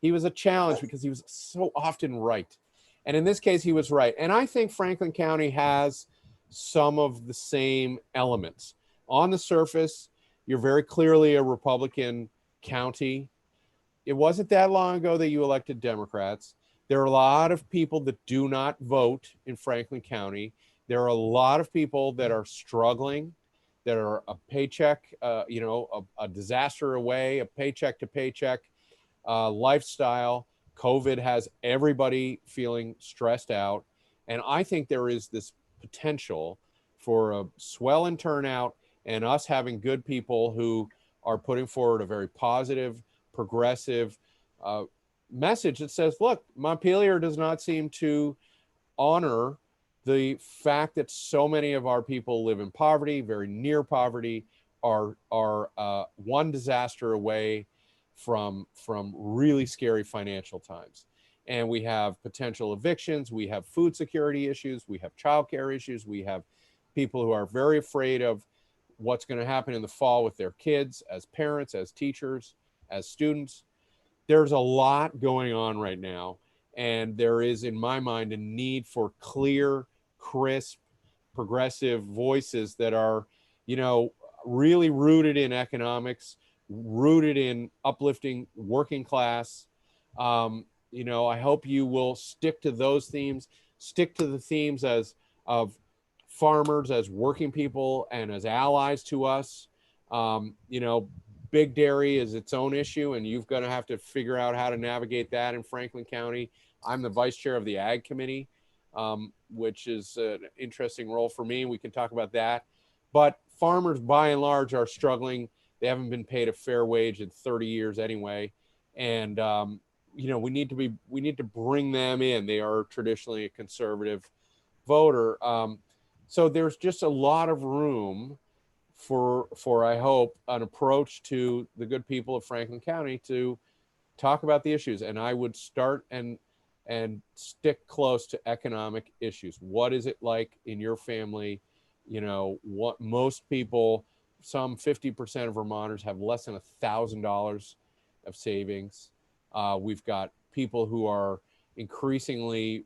he was a challenge because he was so often right. And in this case, he was right. And I think Franklin County has some of the same elements. On the surface, you're very clearly a Republican county. It wasn't that long ago that you elected Democrats. There are a lot of people that do not vote in Franklin County. There are a lot of people that are struggling, that are a paycheck, a disaster away, a paycheck to paycheck lifestyle. COVID has everybody feeling stressed out. And I think there is this potential for a swell in turnout and us having good people who are putting forward a very positive, progressive message that says, look, Montpelier does not seem to honor the fact that so many of our people live in poverty, very near poverty, are one disaster away from really scary financial times. And we have potential evictions, we have food security issues, we have childcare issues, we have people who are very afraid of what's going to happen in the fall with their kids as parents, as teachers, as students. There's a lot going on right now. And there is, in my mind, a need for clear, crisp, progressive voices that are, really rooted in economics, rooted in uplifting working class. I hope you will stick to those themes, stick to the themes of farmers as working people and as allies to us. Big dairy is its own issue, and you've got to have to figure out how to navigate that in Franklin County. I'm the vice chair of the Ag Committee, which is an interesting role for me. We can talk about that. But farmers, by and large, are struggling. They haven't been paid a fair wage in 30 years anyway. And, we need to bring them in. They are traditionally a conservative voter. So there's just a lot of room for I hope an approach to the good people of Franklin County to talk about the issues. And I would start and stick close to economic issues. What is it like in your family? You know, what most people, some 50% of Vermonters have less than $1,000 of savings. We've got people who are increasingly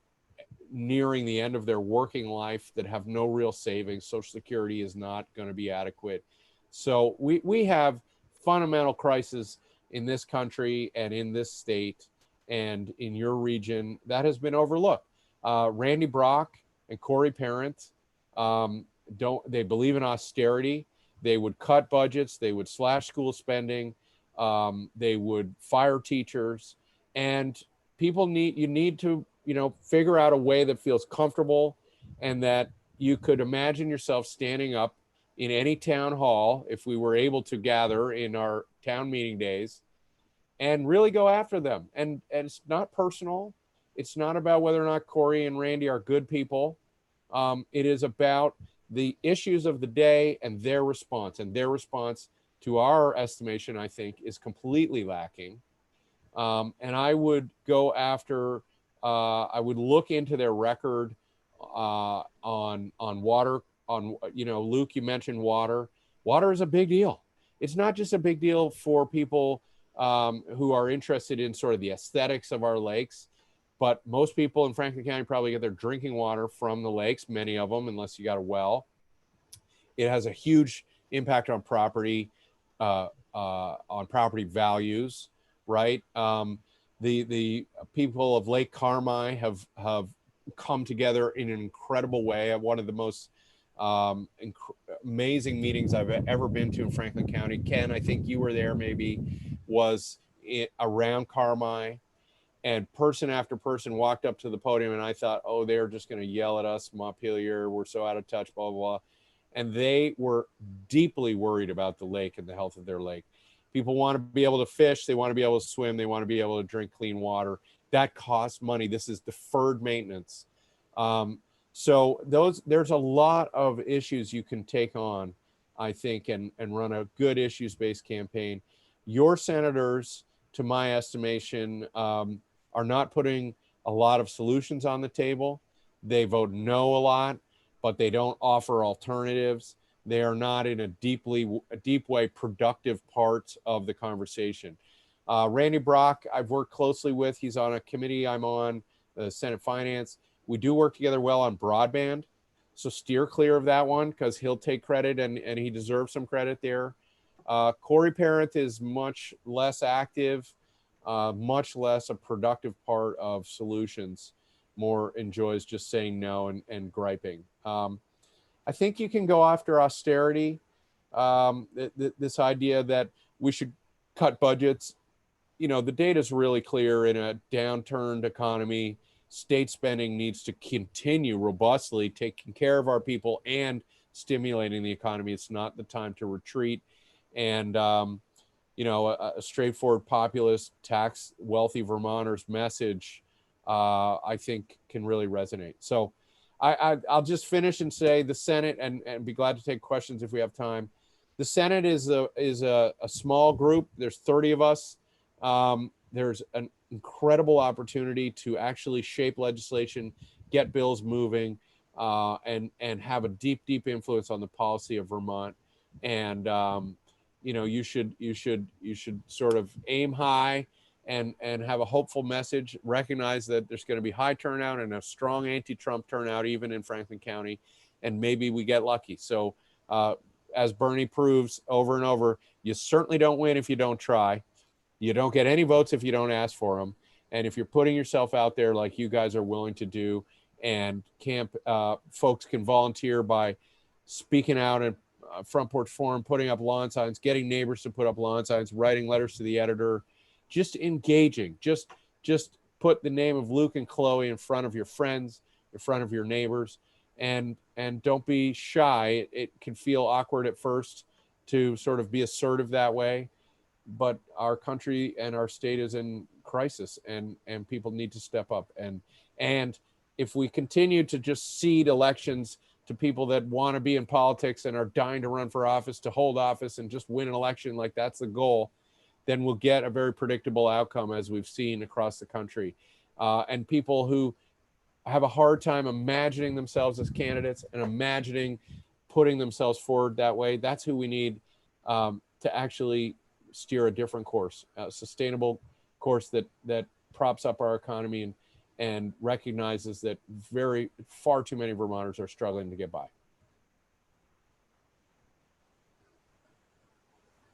nearing the end of their working life that have no real savings. Social Security is not going to be adequate. So we have fundamental crisis in this country and in this state and in your region that has been overlooked. Randy Brock and Corey Parent, they believe in austerity. They would cut budgets. They would slash school spending. They would fire teachers. And you need to, figure out a way that feels comfortable and that you could imagine yourself standing up in any town hall, if we were able to gather in our town meeting days, and really go after them. And it's not personal. It's not about whether or not Corey and Randy are good people. It is about the issues of the day and their response. And their response, to our estimation, I think, is completely lacking. And I would go after, I would look into their record on water. Luke, you mentioned water. Water is a big deal. It's not just a big deal for people who are interested in sort of the aesthetics of our lakes, but most people in Franklin County probably get their drinking water from the lakes, many of them, unless you got a well. It has a huge impact on property values, right? The people of Lake Carmi have come together in an incredible way at one of the most amazing meetings I've ever been to in Franklin County. Ken, I think you were there, maybe, was around Carmi, and person after person walked up to the podium, and I thought, oh, they're just going to yell at us, Montpelier, we're so out of touch, blah, blah, blah. And they were deeply worried about the lake and the health of their lake. People want to be able to fish. They want to be able to swim. They want to be able to drink clean water. That costs money. This is deferred maintenance. So there's a lot of issues you can take on, I think, and run a good issues-based campaign. Your senators, to my estimation, are not putting a lot of solutions on the table. They vote no a lot, but they don't offer alternatives. They are not in a deep way productive parts of the conversation. Randy Brock, I've worked closely with. He's on a committee I'm on, the Senate Finance. We do work together well on broadband. So steer clear of that one because he'll take credit and he deserves some credit there. Corey Parent is much less active, much less a productive part of solutions, more enjoys just saying no and griping. I think you can go after austerity, this idea that we should cut budgets. The data is really clear. In a downturned economy, state spending needs to continue robustly, taking care of our people and stimulating the economy. It's not the time to retreat. And, a straightforward populist tax wealthy Vermonters message, I think can really resonate. So I'll just finish and say the Senate, and be glad to take questions if we have time. The Senate is a small group. There's 30 of us. There's an incredible opportunity to actually shape legislation, get bills moving, and have a deep influence on the policy of Vermont. And you should sort of aim high and have a hopeful message, recognize that there's going to be high turnout and a strong anti-Trump turnout even in Franklin County, and maybe we get lucky. So as Bernie proves over and over, you certainly don't win if you don't try. You don't get any votes if you don't ask for them. And if you're putting yourself out there like you guys are willing to do, and folks can volunteer by speaking out at Front Porch Forum, putting up lawn signs, getting neighbors to put up lawn signs, writing letters to the editor, just engaging, just put the name of Luke and Chloe in front of your friends, in front of your neighbors, and don't be shy. It can feel awkward at first to sort of be assertive that way, but our country and our state is in crisis, and people need to step up. And if we continue to just cede elections to people that want to be in politics and are dying to run for office, to hold office and just win an election like that's the goal, then we'll get a very predictable outcome, as we've seen across the country. And people who have a hard time imagining themselves as candidates and imagining putting themselves forward that way, that's who we need to actually steer a different course, a sustainable course that props up our economy and recognizes that far too many Vermonters are struggling to get by.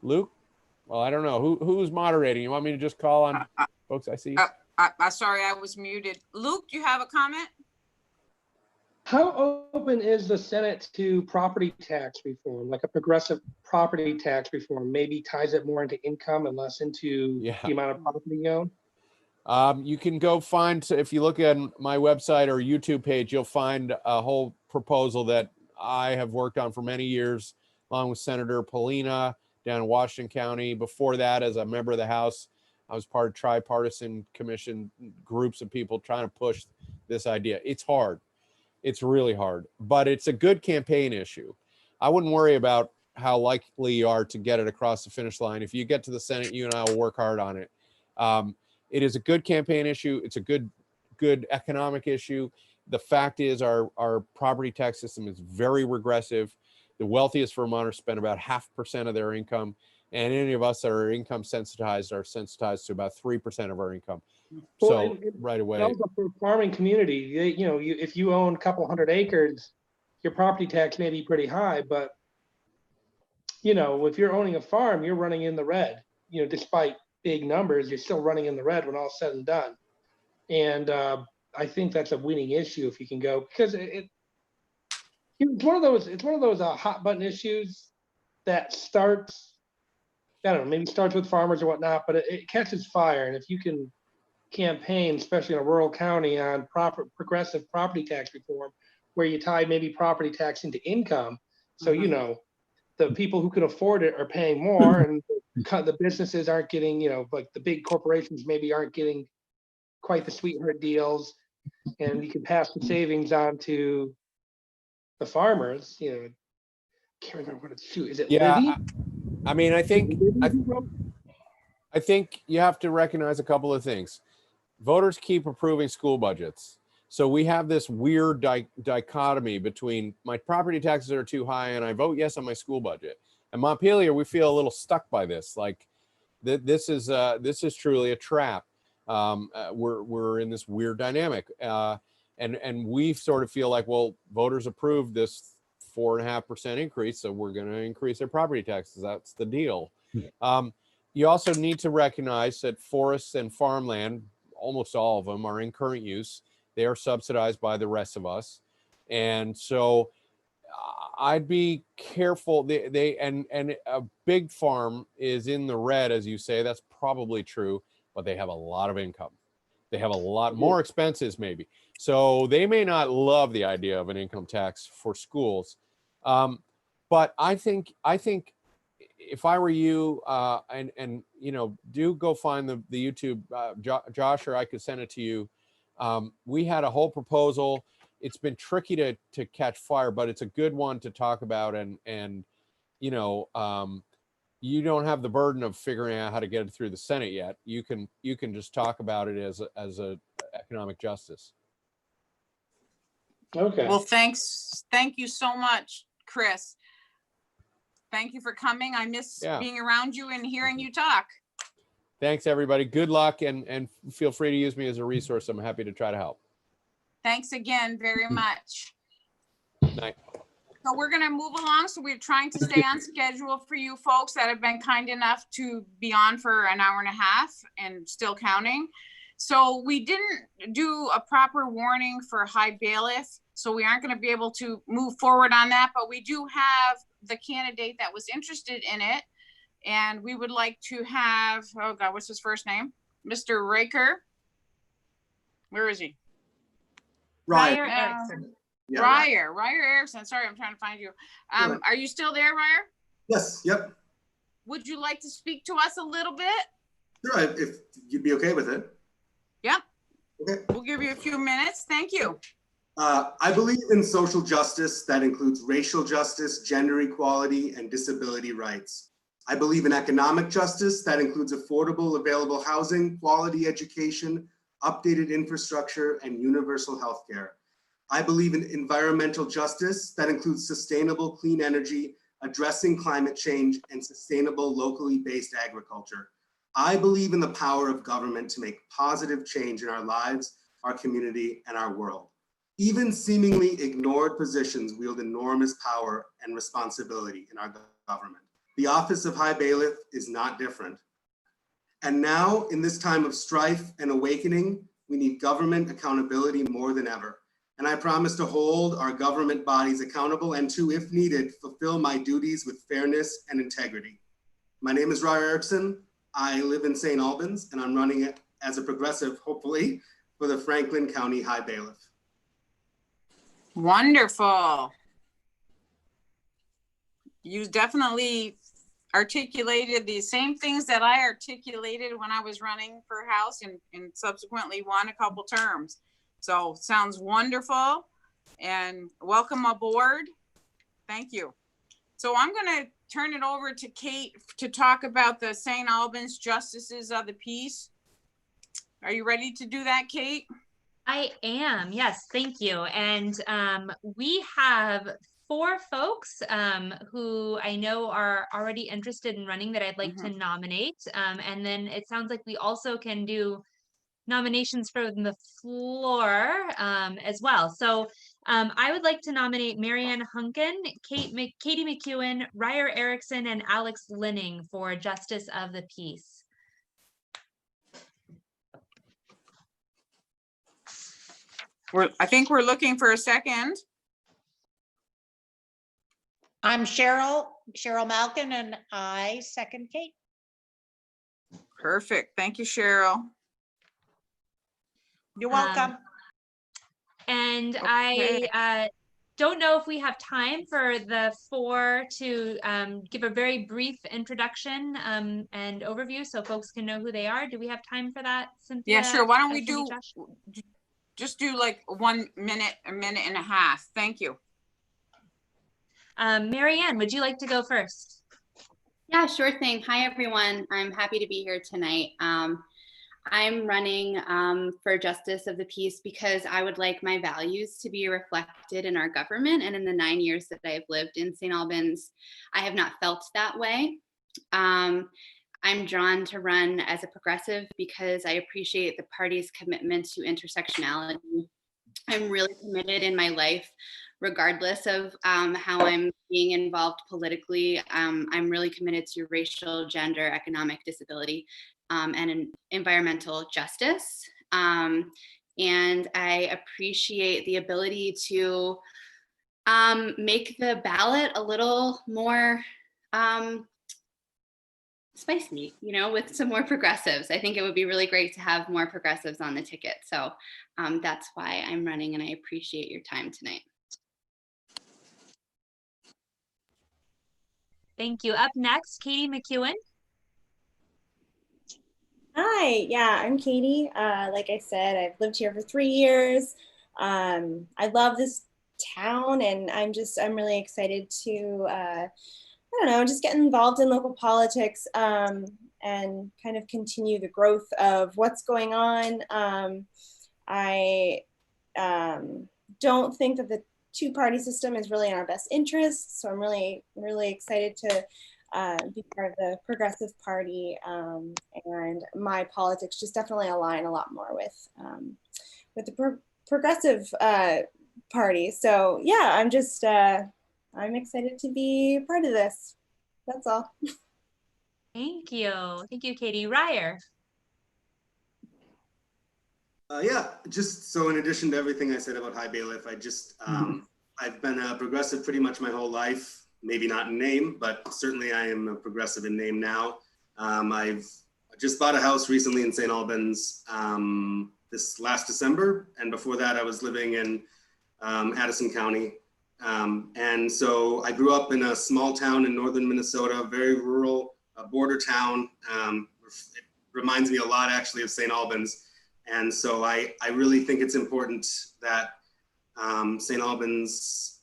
Luke? Well, I don't know. Who's moderating? You want me to just call on folks I see? Sorry, I was muted. Luke, you have a comment? How open is the Senate to property tax reform, like a progressive property tax reform, maybe ties it more into income and less into the amount of property you own? You can go find, if you look at my website or YouTube page, you'll find a whole proposal that I have worked on for many years, along with Senator Polina down in Washington County. Before that, as a member of the House, I was part of tripartisan commission groups of people trying to push this idea. It's hard. It's really hard, but it's a good campaign issue. I wouldn't worry about how likely you are to get it across the finish line. If you get to the Senate, you and I will work hard on it. It is a good campaign issue. It's a good economic issue. The fact is our property tax system is very regressive. The wealthiest Vermonters spend about 0.5% of their income, and any of us that are income sensitized are sensitized to about 3% of our income. So right away, Also for farming community, if you own a couple hundred acres, your property tax may be pretty high, but if you're owning a farm, you're running in the red. Despite big numbers, you're still running in the red when all's said and done. And I think that's a winning issue if you can go, because it's one of those hot button issues that starts, I don't know, maybe starts with farmers or whatnot, but it catches fire. And if you can campaign, especially in a rural county, on progressive property tax reform, where you tie maybe property tax into income, so the people who can afford it are paying more, and the businesses aren't getting, like the big corporations maybe aren't getting quite the sweetheart deals, and you can pass the savings on to the farmers. Can't remember what it's. Is it Libby? I mean, I think you have to recognize a couple of things. Voters keep approving school budgets. So we have this weird dichotomy between my property taxes are too high and I vote yes on my school budget. And Montpelier, we feel a little stuck by this. Like this is truly a trap. We're in this weird dynamic. And we sort of feel like, well, voters approved this 4.5% increase, so we're going to increase their property taxes. That's the deal. You also need to recognize that forests and farmland, almost all of them, are in current use. They are subsidized by the rest of us. And so I'd be careful. And a big farm is in the red, as you say. That's probably true, but they have a lot of income. They have a lot more expenses, maybe. So they may not love the idea of an income tax for schools. But I think if I were you, and do go find the YouTube, Josh, or I could send it to you. We had a whole proposal. It's been tricky to catch fire, but it's a good one to talk about. And you don't have the burden of figuring out how to get it through the Senate yet. You can just talk about it as a economic justice. Okay. Well, thank you so much, Chris. Thank you for coming. I miss being around you and hearing you talk. Thanks, everybody. Good luck, and feel free to use me as a resource. I'm happy to try to help. Thanks again very much. Night. So we're going to move along. So we're trying to stay on schedule for you folks that have been kind enough to be on for an hour and a half and still counting. So we didn't do a proper warning for high bailiff. So we aren't going to be able to move forward on that, but we do have the candidate that was interested in it. And we would like to have, oh God, what's his first name? Mr. Raker. Where is he? Ryer Erickson. Yeah, Ryer Erickson. Sorry, I'm trying to find you. Sure. Are you still there, Ryer? Yes. Yep. Would you like to speak to us a little bit? Sure. If you'd be okay with it. Yep. Okay. We'll give you a few minutes. Thank you. I believe in social justice that includes racial justice, gender equality, and disability rights. I believe in economic justice that includes affordable, available housing, quality education, updated infrastructure, and universal healthcare. I believe in environmental justice that includes sustainable clean energy, addressing climate change, and sustainable locally based agriculture. I believe in the power of government to make positive change in our lives, our community, and our world. Even seemingly ignored positions wield enormous power and responsibility in our government. The office of High Bailiff is not different. And now, in this time of strife and awakening, we need government accountability more than ever. And I promise to hold our government bodies accountable and to, if needed, fulfill my duties with fairness and integrity. My name is Ryer Erickson. I live in St. Albans, and I'm running it as a progressive, hopefully, for the Franklin County High Bailiff. Wonderful. You definitely articulated the same things that I articulated when I was running for House and subsequently won a couple terms. So sounds wonderful and welcome aboard. Thank you. So I'm going to turn it over to Kate to talk about the St. Albans Justices of the Peace. Are you ready to do that, Kate? I am, yes, thank you. And we have 4 folks who I know are already interested in running that I'd like to nominate. And then it sounds like we also can do nominations from the floor as well. So I would like to nominate Marianne Hunkin, Katie McEwen, Ryer Erickson, and Alex Linning for Justice of the Peace. I think we're looking for a second. I'm Cheryl Malkin, and I second Kate. Perfect. Thank you, Cheryl. You're welcome. And Okay. I don't know if we have time for the 4 to give a very brief introduction and overview so folks can know who they are. Do we have time for that, Cynthia? Yeah, sure. Why don't we Cindy, do Josh? just do like 1 minute, a minute and a half. Thank you. Marianne, would you like to go first? Yeah, sure thing. Hi, everyone. I'm happy to be here tonight. I'm running for Justice of the Peace because I would like my values to be reflected in our government. And in the 9 years that I've lived in St. Albans, I have not felt that way. I'm drawn to run as a progressive because I appreciate the party's commitment to intersectionality. I'm really committed in my life, regardless of how I'm being involved politically. I'm really committed to racial, gender, economic, disability, and environmental justice. And I appreciate the ability to make the ballot a little more spicy, with some more progressives. I think it would be really great to have more progressives on the ticket. So that's why I'm running, and I appreciate your time tonight. Thank you. Up next, Katie McEwen. Hi, yeah, I'm Katie. Like I said, I've lived here for 3 years. I love this town, and I'm really excited to, I don't know, just get involved in local politics and kind of continue the growth of what's going on. I don't think that the 2-party system is really in our best interest, so I'm really, really excited to be part of the Progressive Party, and my politics just definitely align a lot more with the Progressive Party. So yeah, I'm excited to be part of this. That's all. Thank you. Thank you, Katie. Ryer. Yeah, just so in addition to everything I said about High Bailiff, I've been a progressive pretty much my whole life. Maybe not in name, but certainly I am a progressive in name now. I've just bought a house recently in St. Albans this last December. And before that, I was living in Addison County. And so I grew up in a small town in northern Minnesota, very rural border town. It reminds me a lot actually of St. Albans. And so I really think it's important that St. Albans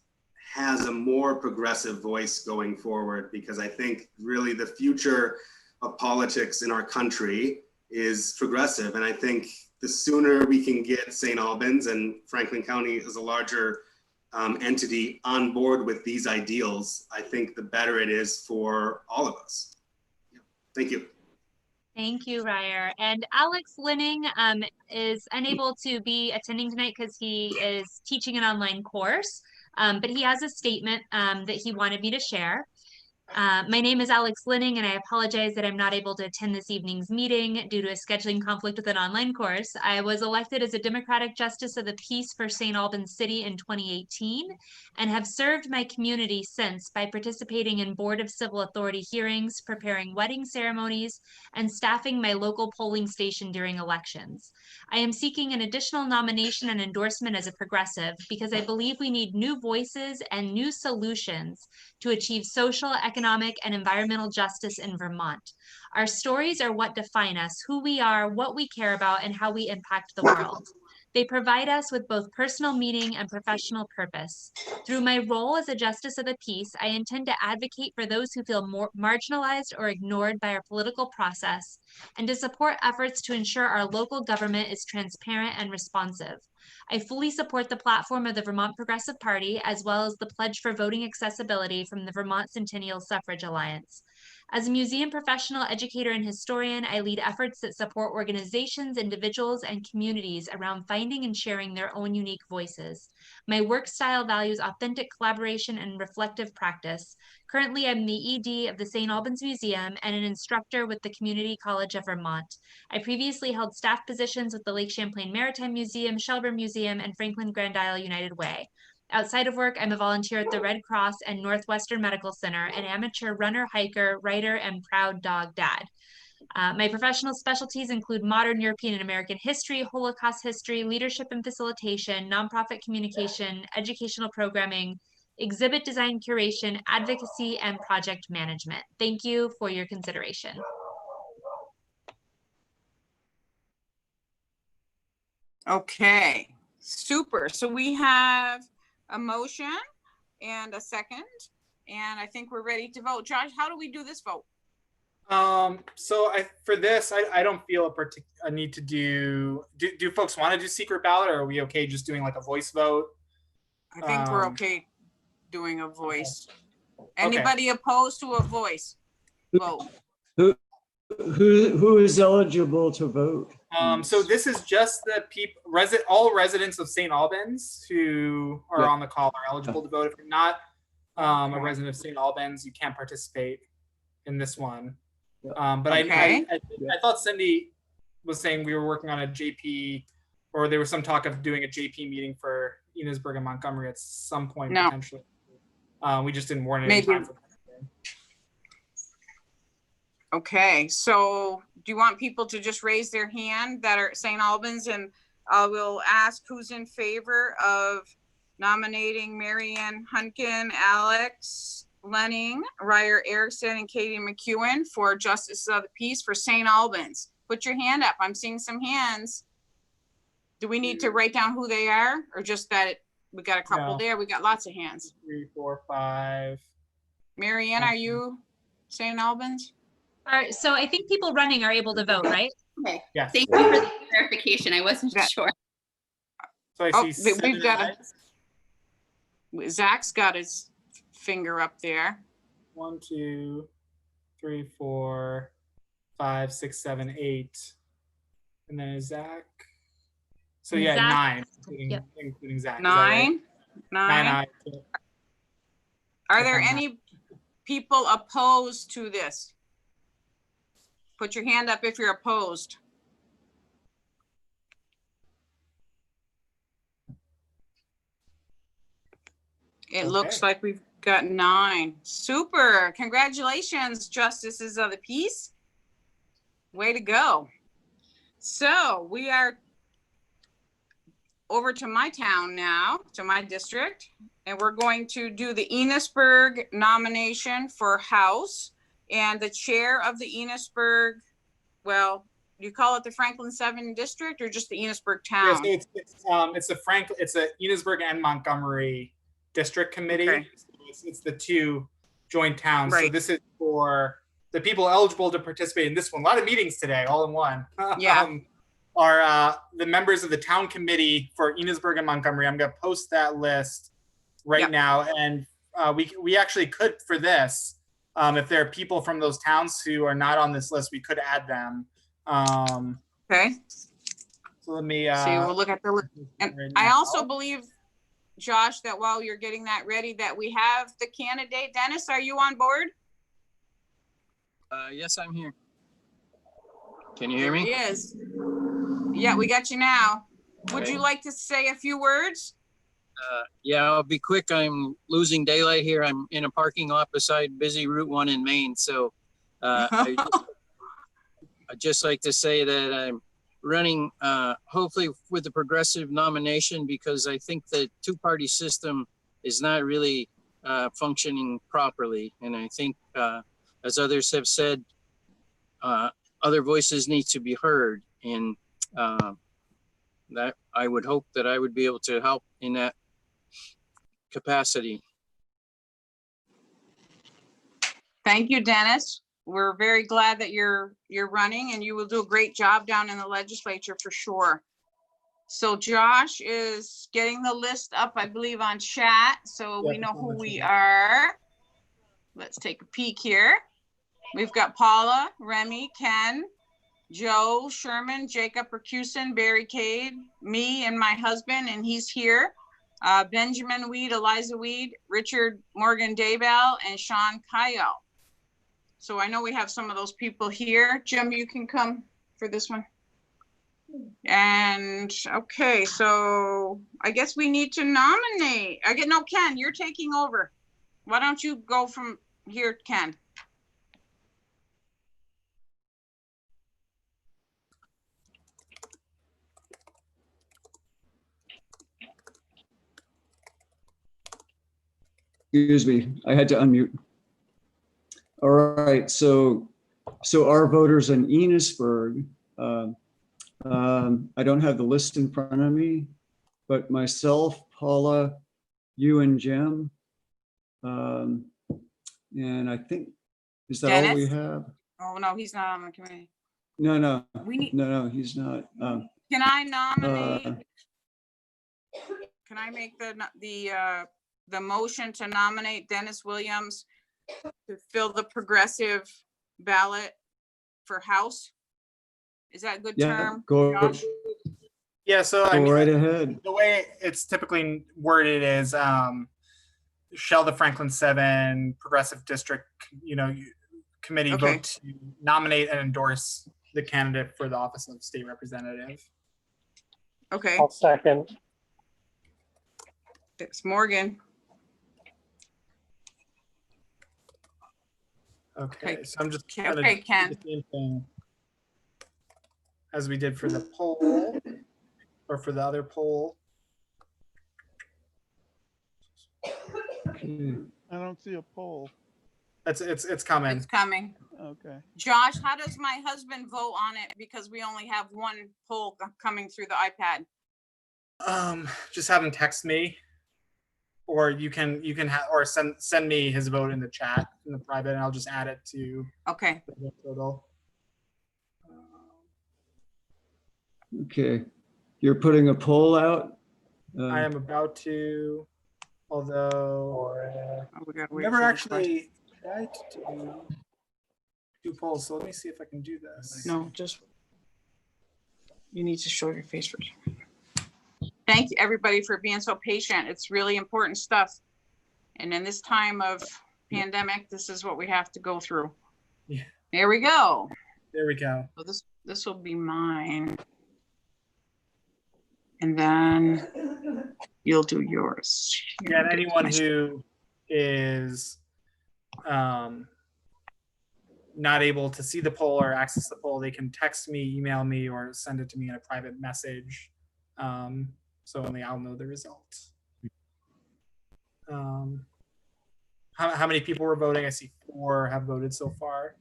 has a more progressive voice going forward, because I think really the future of politics in our country is progressive. And I think the sooner we can get St. Albans and Franklin County as a larger entity on board with these ideals, I think the better it is for all of us. Yeah. Thank you. Thank you, Ryer. And Alex Linning is unable to be attending tonight because he is teaching an online course, but he has a statement that he wanted me to share. My name is Alex Linning, and I apologize that I'm not able to attend this evening's meeting due to a scheduling conflict with an online course. I was elected as a Democratic Justice of the Peace for St. Albans City in 2018 and have served my community since by participating in Board of Civil Authority hearings, preparing wedding ceremonies, and staffing my local polling station during elections. I am seeking an additional nomination and endorsement as a progressive because I believe we need new voices and new solutions to achieve social, economic, and environmental justice in Vermont. Our stories are what define us, who we are, what we care about, and how we impact the world. They provide us with both personal meaning and professional purpose. Through my role as a Justice of the Peace, I intend to advocate for those who feel more marginalized or ignored by our political process, and to support efforts to ensure our local government is transparent and responsive. I fully support the platform of the Vermont Progressive Party, as well as the pledge for voting accessibility from the Vermont Centennial Suffrage Alliance. As a museum professional, educator, and historian, I lead efforts that support organizations, individuals, and communities around finding and sharing their own unique voices. My work style values authentic collaboration and reflective practice. Currently, I'm the ED of the St. Albans Museum and an instructor with the Community College of Vermont. I previously held staff positions with the Lake Champlain Maritime Museum, Shelburne Museum, and Franklin Grand Isle United Way. Outside of work, I'm a volunteer at the Red Cross and Northwestern Medical Center, an amateur runner, hiker, writer, and proud dog dad. My professional specialties include modern European and American history, Holocaust history, leadership and facilitation, nonprofit communication, educational programming, exhibit design curation, advocacy, and project management. Thank you for your consideration. Okay, super. So we have a motion and a second, and I think we're ready to vote. Josh, how do we do this vote? For this, I don't feel a need to do folks want to do secret ballot, or are we okay just doing like a voice vote? I think we're okay doing a voice. Anybody opposed to a voice vote? Who is eligible to vote? So this is just the people, all residents of St. Albans who are on the call are eligible to vote. If you're not a resident of St. Albans, you can't participate in this one. But I thought Cindy was saying we were working on a JP, or there was some talk of doing a JP meeting for Enosburg and Montgomery at some point potentially. We just didn't warn it in time for that. Okay, so do you want people to just raise their hand that are at St. Albans, and we'll ask who's in favor of nominating Marianne Hunkin, Alex Lenning, Ryer Erickson, and Katie McEwen for Justice of the Peace for St. Albans. Put your hand up. I'm seeing some hands. Do we need to write down who they are, or just that we got a couple there? We got lots of hands. 3, 4, 5. Marianne, are you St. Albans? All right, so I think people running are able to vote, right? Okay. Yes. Thank you for the clarification. I wasn't sure. So I see we've got Zach's got his finger up there. 1, 2, 3, 4, 5, 6, 7, 8, and then Zach. So yeah, Zach, 9, including Zach. 9. Right? 9. Are there any people opposed to this? Put your hand up if you're opposed. It looks like we've got 9. Super. Congratulations, Justices of the Peace. Way to go. So we are over to my town now, to my district, and we're going to do the Enosburg nomination for House. And the chair of the Enosburg, well, you call it the Franklin 7 district or just the Enosburg Yeah, town? so it's a Enosburg and Montgomery district committee. Okay. So it's the two joint towns. So Right. this is for the people eligible to participate in this one. A lot of meetings today, all in one. Yeah. Are the members of the town committee for Enosburg and Montgomery. I'm going to post that list right now, and we actually could, for this, if there are people from those towns who are not on this list, we could add them. Okay. So let me see. We'll look at the list. And right I now. also believe, Josh, that while you're getting that ready, that we have the candidate. Dennis, are you on board? Yes, I'm here. Can you hear me? He is. Yeah, we got you now. Would Okay. you like to say a few words? Yeah, I'll be quick. I'm losing daylight here. I'm in a parking lot beside busy Route 1 in Maine. So I'd just like to say that I'm running hopefully with the progressive nomination, because I think the two-party system is not really functioning properly. And I think, as others have said, other voices need to be heard. And that I would hope that I would be able to help in that capacity. Thank you, Dennis. We're very glad that you're running, and you will do a great job down in the legislature for sure. So Josh is getting the list up, I believe, on chat, so we know who we are. Let's take a peek here. We've got Paula, Remy, Ken, Joe, Sherman, Jacob Percuson, Barry Cade, me and my husband, and he's here. Benjamin Weed, Eliza Weed, Richard Morgan Daybell, and Sean Kyle. So I know we have some of those people here. Jim, you can come for this one. And okay, so I guess we need to nominate. No, Ken, you're taking over. Why don't you go from here, Ken? Excuse me, I had to unmute. All right, so our voters in Enosburg, I don't have the list in front of me, but myself, Paula, you and Jim, and I think, is that all we Dennis? have? Oh, no, he's not on the committee. No, We need, no, he's not. can I nominate? Can I make the motion to nominate Dennis Williams to fill the progressive ballot for House? Is that a good term? Josh? Yeah, so Go right ahead. The way it's typically worded is shall the Franklin 7 Progressive District, committee vote to nominate and endorse the candidate for the office of state representative. Okay. I'll second. It's Morgan. Okay, so I'm just Ken. do the same thing as we did for the poll, or for the other poll. I don't see a poll. It's coming. It's coming. Okay. Josh, how does my husband vote on it? Because we only have one poll coming through the iPad. Just have him text me, or you can send me his vote in the chat in the private, and I'll just add it to the vote total. Okay, you're putting a poll out? I am about to, although we never actually tried to do polls, so let me see if I can do this. No, just you need to show your face first. Thank you, everybody, for being so patient. It's really important stuff. And in this time of pandemic, this is what we have to go through. Yeah. There we go. There we go. So this will be mine. And then you'll do yours. Yeah, and anyone who is not able to see the poll or access the poll, they can text me, email me, or send it to me in a private message. So only I'll know the results. How many people were voting? I see 4 have voted so far.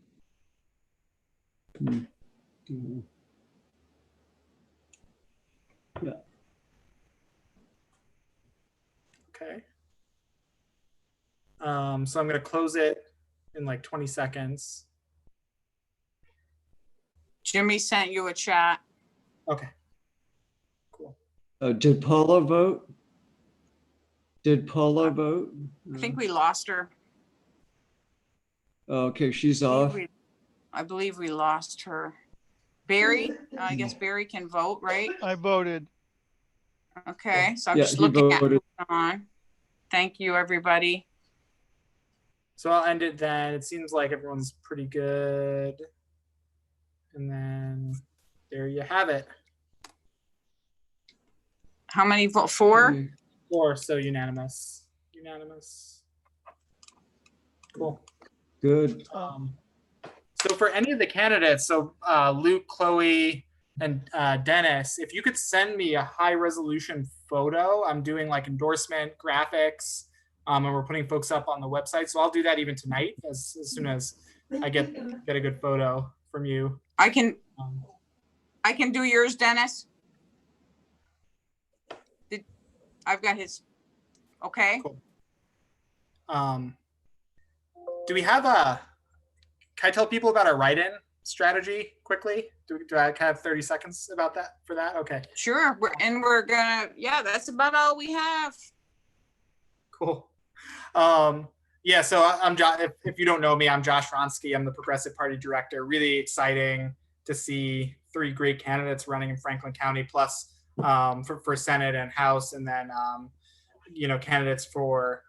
Yeah. Okay. So I'm going to close it in like 20 seconds. Jimmy sent you a chat. Okay. Did Paula vote? Did Paula vote? I think we lost her. Okay, she's I off. believe we lost her. Barry, I guess Barry can vote, right? I voted. Okay, so I'm Yeah, just he looking at voted. who's on. Thank you, everybody. So I'll end it then. It seems like everyone's pretty good. And then there you have it. How many vote? 4? 4, so unanimous. Unanimous. Cool. Good. So for any of the candidates, so Luke, Chloe, and Dennis, if you could send me a high resolution photo, I'm doing like endorsement graphics, and we're putting folks up on the website. So I'll do that even tonight as soon as I get a good photo from you. I can do yours, Dennis. I've got his. Okay. Cool. Do we have can I tell people about our write-in strategy quickly? Do I have 30 seconds about that for that? Okay. Sure. We're gonna, yeah, that's about all we have. Cool. Yeah, so I'm Josh. If you don't know me, I'm Josh Ronsky. I'm the Progressive Party Director. Really exciting to see 3 great candidates running in Franklin County, plus for Senate and House, and then candidates for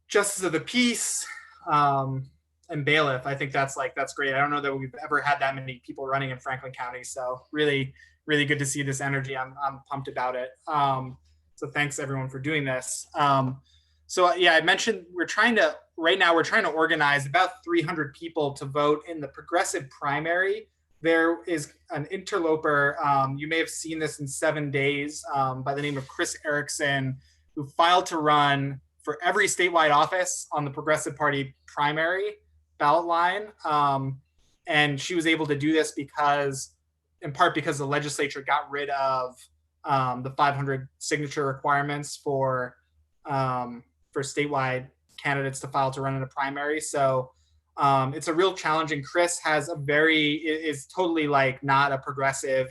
Justice of the Peace and bailiff. I think that's great. I don't know that we've ever had that many people running in Franklin County, so really good to see this energy. I'm pumped about it. So thanks everyone for doing this. So yeah, I mentioned we're trying to organize about 300 people to vote in the progressive primary. There is an interloper, you may have seen this in 7 days, by the name of Chris Erickson, who filed to run for every statewide office on the Progressive Party primary ballot line. And she was able to do this in part because the legislature got rid of the 500 signature requirements for statewide candidates to file to run in a primary. So it's a real challenge. And Chris is totally like not a progressive.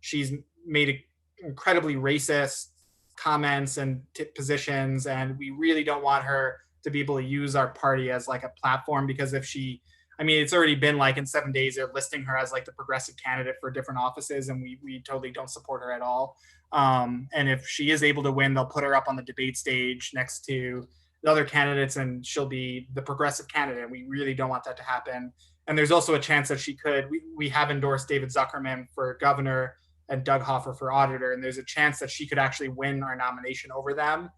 She's made incredibly racist comments and positions, and we really don't want her to be able to use our party as like a platform, because it's already been like in 7 days they're listing her as like the progressive candidate for different offices, and we totally don't support her at all. And if she is able to win, they'll put her up on the debate stage next to the other candidates, and she'll be the progressive candidate. We really don't want that to happen. And there's also a chance that she could. We have endorsed David Zuckerman for governor and Doug Hoffer for auditor, and there's a chance that she could actually win our nomination over them.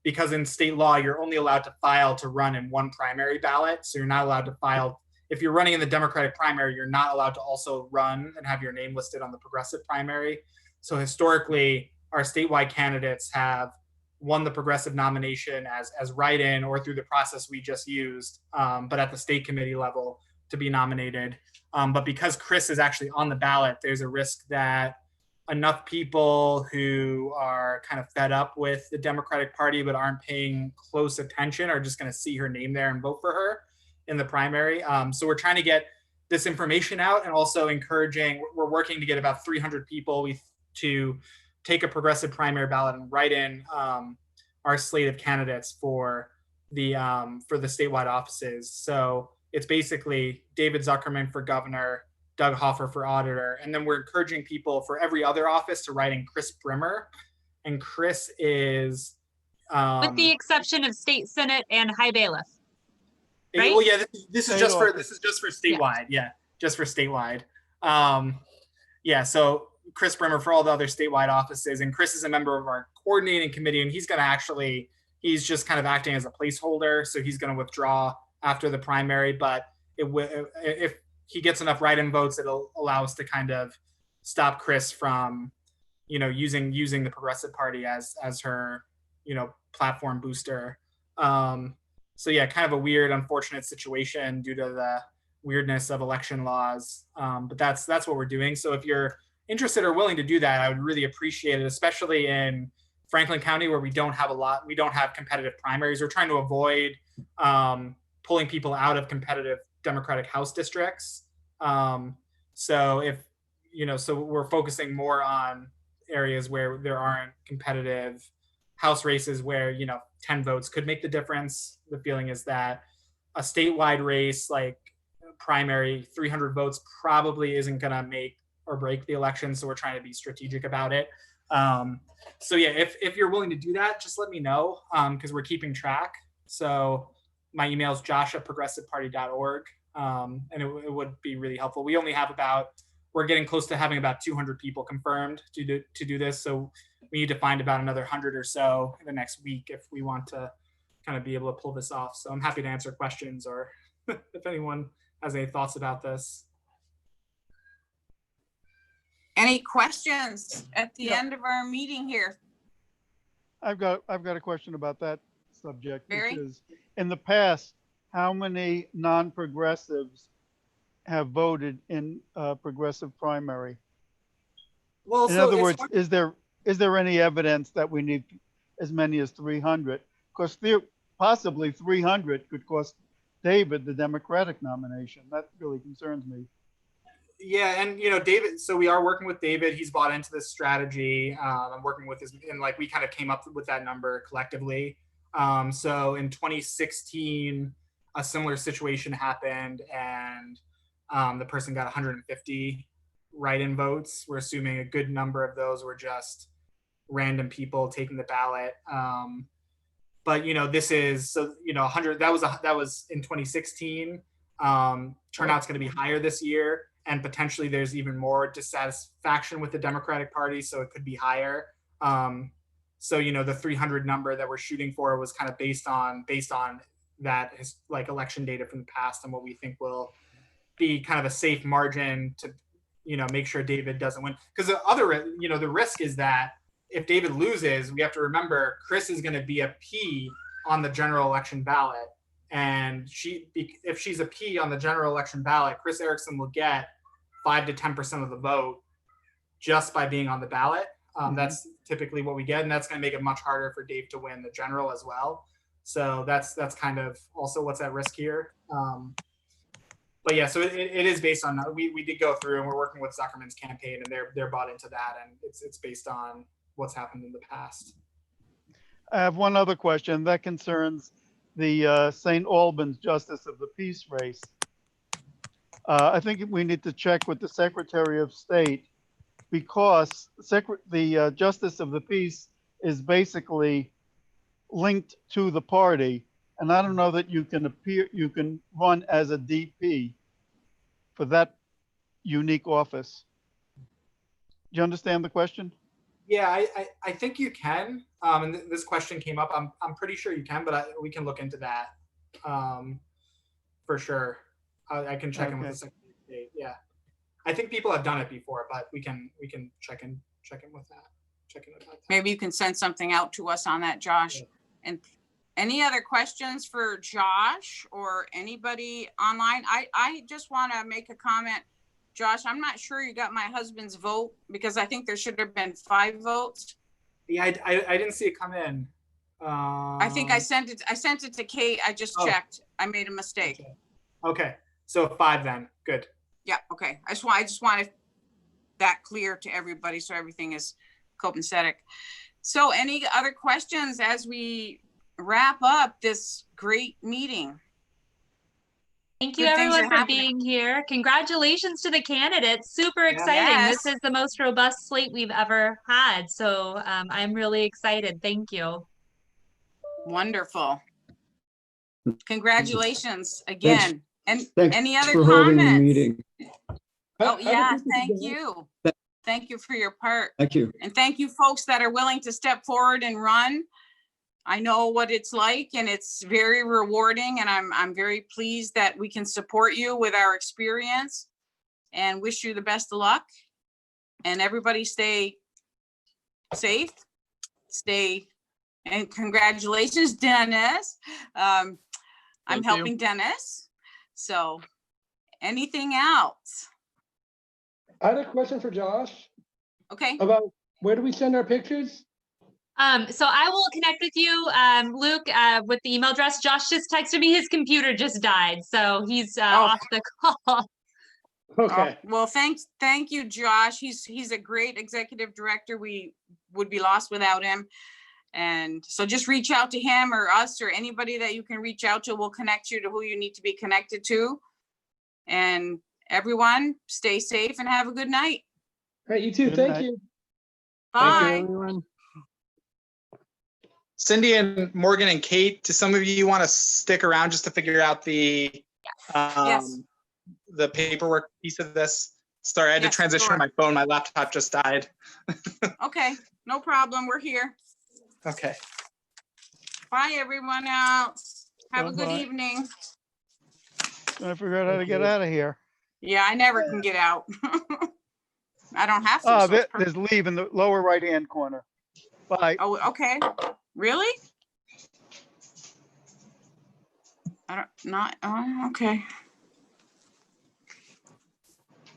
Because in state law, you're only allowed to file to run in one primary ballot. So you're not allowed to file. If you're running in the Democratic primary, you're not allowed to also run and have your name listed on the progressive primary. So historically, our statewide candidates have won the progressive nomination as write-in or through the process we just used, but at the state committee level to be nominated. But because Chris is actually on the ballot, there's a risk that enough people who are kind of fed up with the Democratic Party but aren't paying close attention are just going to see her name there and vote for her in the primary. So we're trying to get this information out, and also we're working to get about 300 people to take a progressive primary ballot and write in our slate of candidates for the statewide offices. So it's basically David Zuckerman for governor, Doug Hoffer for auditor, and then we're encouraging people for every other office to write in Chris Brimmer. And Chris is with the exception of state senate and high bailiff. Right? Well, yeah, this is just for statewide. Yeah, just for statewide. Yeah, so Chris Brimmer for all the other statewide offices, and Chris is a member of our coordinating committee, and he's just kind of acting as a placeholder, so he's going to withdraw after the primary. But if he gets enough write-in votes, it'll allow us to kind of stop Chris from, using the Progressive Party as her, platform booster. So yeah, kind of a weird, unfortunate situation due to the weirdness of election laws. But that's what we're doing. So if you're interested or willing to do that, I would really appreciate it, especially in Franklin County where we don't have competitive primaries. We're trying to avoid pulling people out of competitive Democratic House districts. So we're focusing more on areas where there aren't competitive House races where, 10 votes could make the difference. The feeling is that a statewide race like primary 300 votes probably isn't going to make or break the election. So we're trying to be strategic about it. So yeah, if you're willing to do that, just let me know, because we're keeping track. So my email is josh@progressiveparty.org. And it would be really helpful. We only have we're getting close to having about 200 people confirmed to do this. So we need to find about another 100 or so in the next week if we want to kind of be able to pull this off. So I'm happy to answer questions or if anyone has any thoughts about this. Any questions at the end of our meeting here? I've got a question about that subject, Barry? which is, in the past, how many non-progressives have voted in a progressive primary? Well, in other words, is there any evidence that we need as many as 300? Because possibly 300 could cost David the Democratic nomination. That really concerns me. Yeah, and David. So we are working with David. He's bought into this strategy. I'm working with we kind of came up with that number collectively. So in 2016, a similar situation happened, and the person got 150 write-in votes. We're assuming a good number of those were just random people taking the ballot. But this is 100. That was in 2016. Turnout's going to be higher this year, and potentially there's even more dissatisfaction with the Democratic Party, so it could be higher. So the 300 number that we're shooting for was kind of based on that election data from the past and what we think will be kind of a safe margin to make sure David doesn't win. Because the risk is that if David loses, we have to remember Chris is going to be a P on the general election ballot. And if she's a P on the general election ballot, Chris Erickson will get 5 to 10% of the vote just by being on the ballot. That's typically what we get, and that's going to make it much harder for Dave to win the general as well. So that's kind of also what's at risk here. But yeah, so it is based on we did go through, and we're working with Zuckerman's campaign, and they're bought into that, and it's based on what's happened in the past. I have one other question that concerns the St. Albans Justice of the Peace race. I think we need to check with the Secretary of State, because the Justice of the Peace is basically linked to the party, and I don't know that you can run as a DP for that unique office. Do you understand the question? Yeah, I think you can. And this question came up. I'm pretty sure you can, but we can look into that for sure. I can check in with the Secretary of State. Yeah, I think people have done it before, but we can check in with that. Maybe you can send something out to us on that, Josh. Yeah. And any other questions for Josh or anybody online? I just want to make a comment. Josh, I'm not sure you got my husband's vote, because I think there should have been 5 votes. Yeah, I didn't see it come in. I think I sent it to Kate. I just checked. I made a mistake. Okay. So 5 then. Good. Yeah. Okay. I just wanted that clear to everybody, so everything is copacetic. So any other questions as we wrap up this great meeting? Thank you everyone for being here. Congratulations to the candidates. Super exciting. Yes. This is the most robust slate we've ever had. So I'm really excited. Thank you. Wonderful. Congratulations again. Thanks any other for comments? holding the meeting. Oh yeah, thank you. Thank you for your part. Thank you. And thank you folks that are willing to step forward and run. I know what it's like, and it's very rewarding, and I'm very pleased that we can support you with our experience, and wish you the best of luck. And everybody stay safe, and congratulations, Dennis. I'm helping Dennis. So anything else? I had a question for Josh. Okay. About where do we send our pictures? So I will connect with you, Luke, with the email address. Josh just texted me his computer just died, so he's off the call. Okay. Well, thank you, Josh. He's a great executive director. We would be lost without him. And so just reach out to him or us or anybody that you can reach out to. We'll connect you to who you need to be connected to. And everyone, stay safe and have a good night. All right, you too. Good Thank night. you. Bye. Thank you, everyone. Cindy and Morgan and Kate, do some of you want to stick around just to figure out the Yes. the paperwork piece of this? Sorry, I had to Yes, transition sure. my phone. My laptop just died. Okay, no problem. We're here. Okay. Bye, everyone else. Have a good Bye-bye. evening. I figure out how to get out of here. Yeah, I never can get out. I don't have to. Oh, So it's perfect. there's leave in the lower right-hand corner. Bye. Oh, okay. Really? I don't, not, oh, okay.